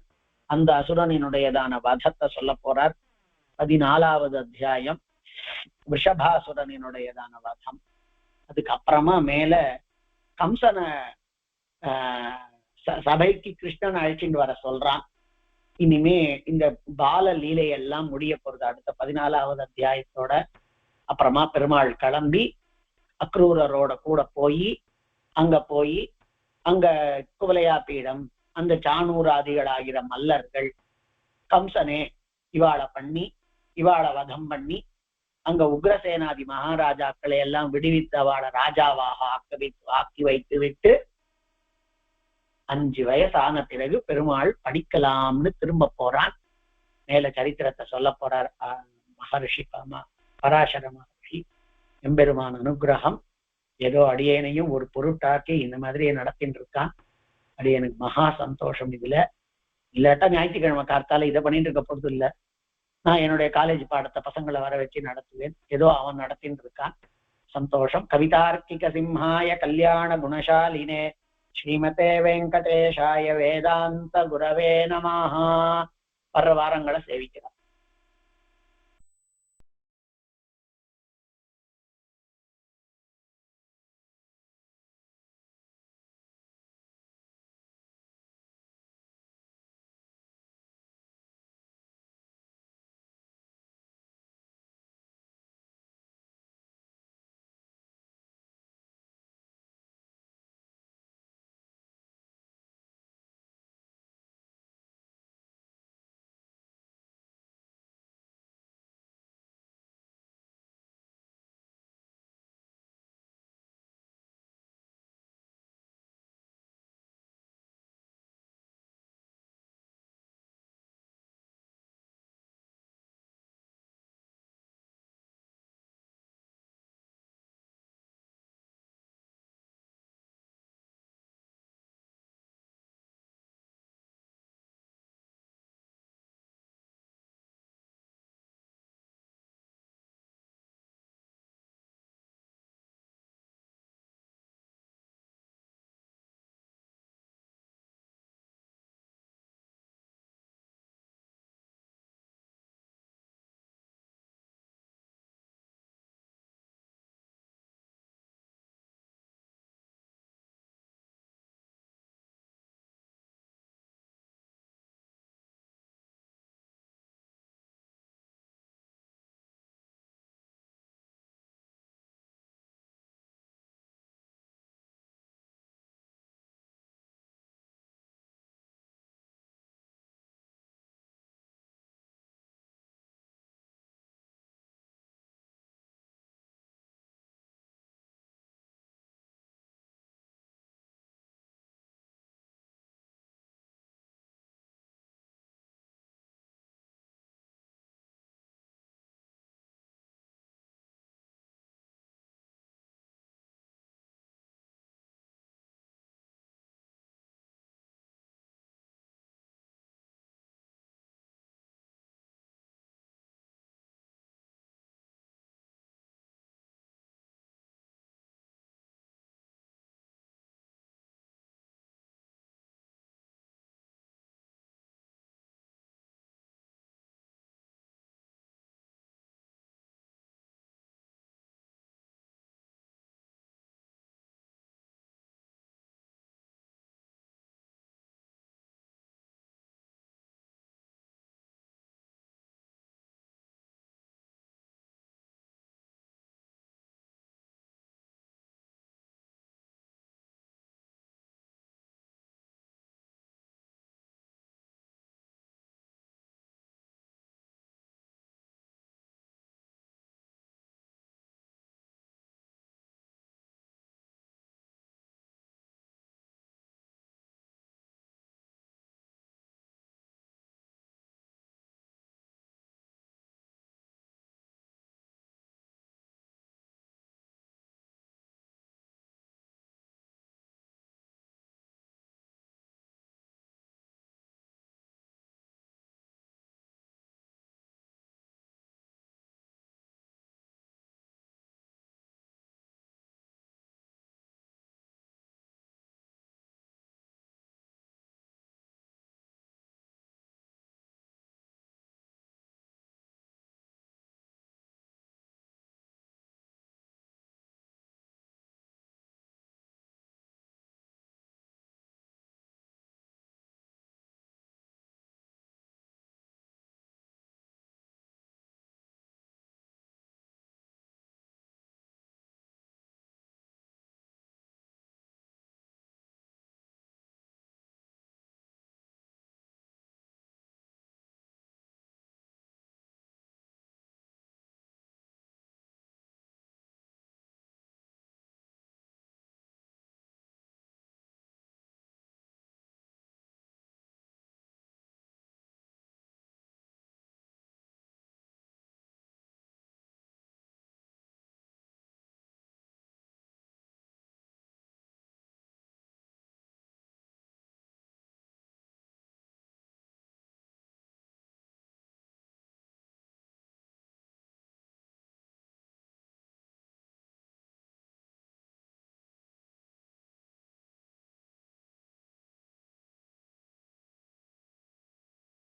A: அந்த அசுரனினுடையதான வதத்தை சொல்ல போறார். 14வது அத்தியாயம் ரிஷபாசுரனினுடையதான வதம். அதுக்கப்புறமா மேல கம்சனை சபைக்கு கிருஷ்ணன் அழைச்சிட்டு வர சொல்றான். இனிமே இந்த பால லீலையெல்லாம் முடிய போறது அடுத்த 14வது அத்தியாயத்தோட. அப்புறமா பெருமாள் கிளம்பி அக்ரூரரோட கூட போய் அங்க குவலையா பீடம், அந்த சாணூராதிகளாகிற மல்லர்கள் கம்சனே இவாளை வதம் பண்ணி அங்க உக்ரசேனாதி மகாராஜாக்களை எல்லாம் விடுவித்து அவளை ராஜாவாக ஆக்கி வைத்து விட்டு 5 வயசான பிறகு பெருமாள் படிக்கலாம்னு திரும்ப போறான். மேல சரித்திரத்தை சொல்ல போறார் மகர்ஷி பராசர மகர்ஷி. எம்பெருமான அனுகிரகம் ஏதோ அடியேனையும் ஒரு பொருட்டாக்கி இந்த மாதிரியே நடத்தின்னு இருக்கான். அடியனுக்கு மகா சந்தோஷம். இதுல இல்லாட்டா ஞாயிற்றுக்கிழமை கார்த்தால இதை பண்ணிட்டு இருக்க போறது இல்லை. நான் என்னுடைய காலேஜ் பாடத்தை பசங்களை வர வச்சு நடத்துவேன். ஏதோ அவன் நடத்தின்னு இருக்கான். சந்தோஷம். கவிதார்க்கிக சிம்ஹாய கல்யாண குணசாலினே ஸ்ரீமதே வெங்கடேஷாய வேதாந்த குரவே நமஹ. வர்ற வாரங்களை சேவிக்கிறார்.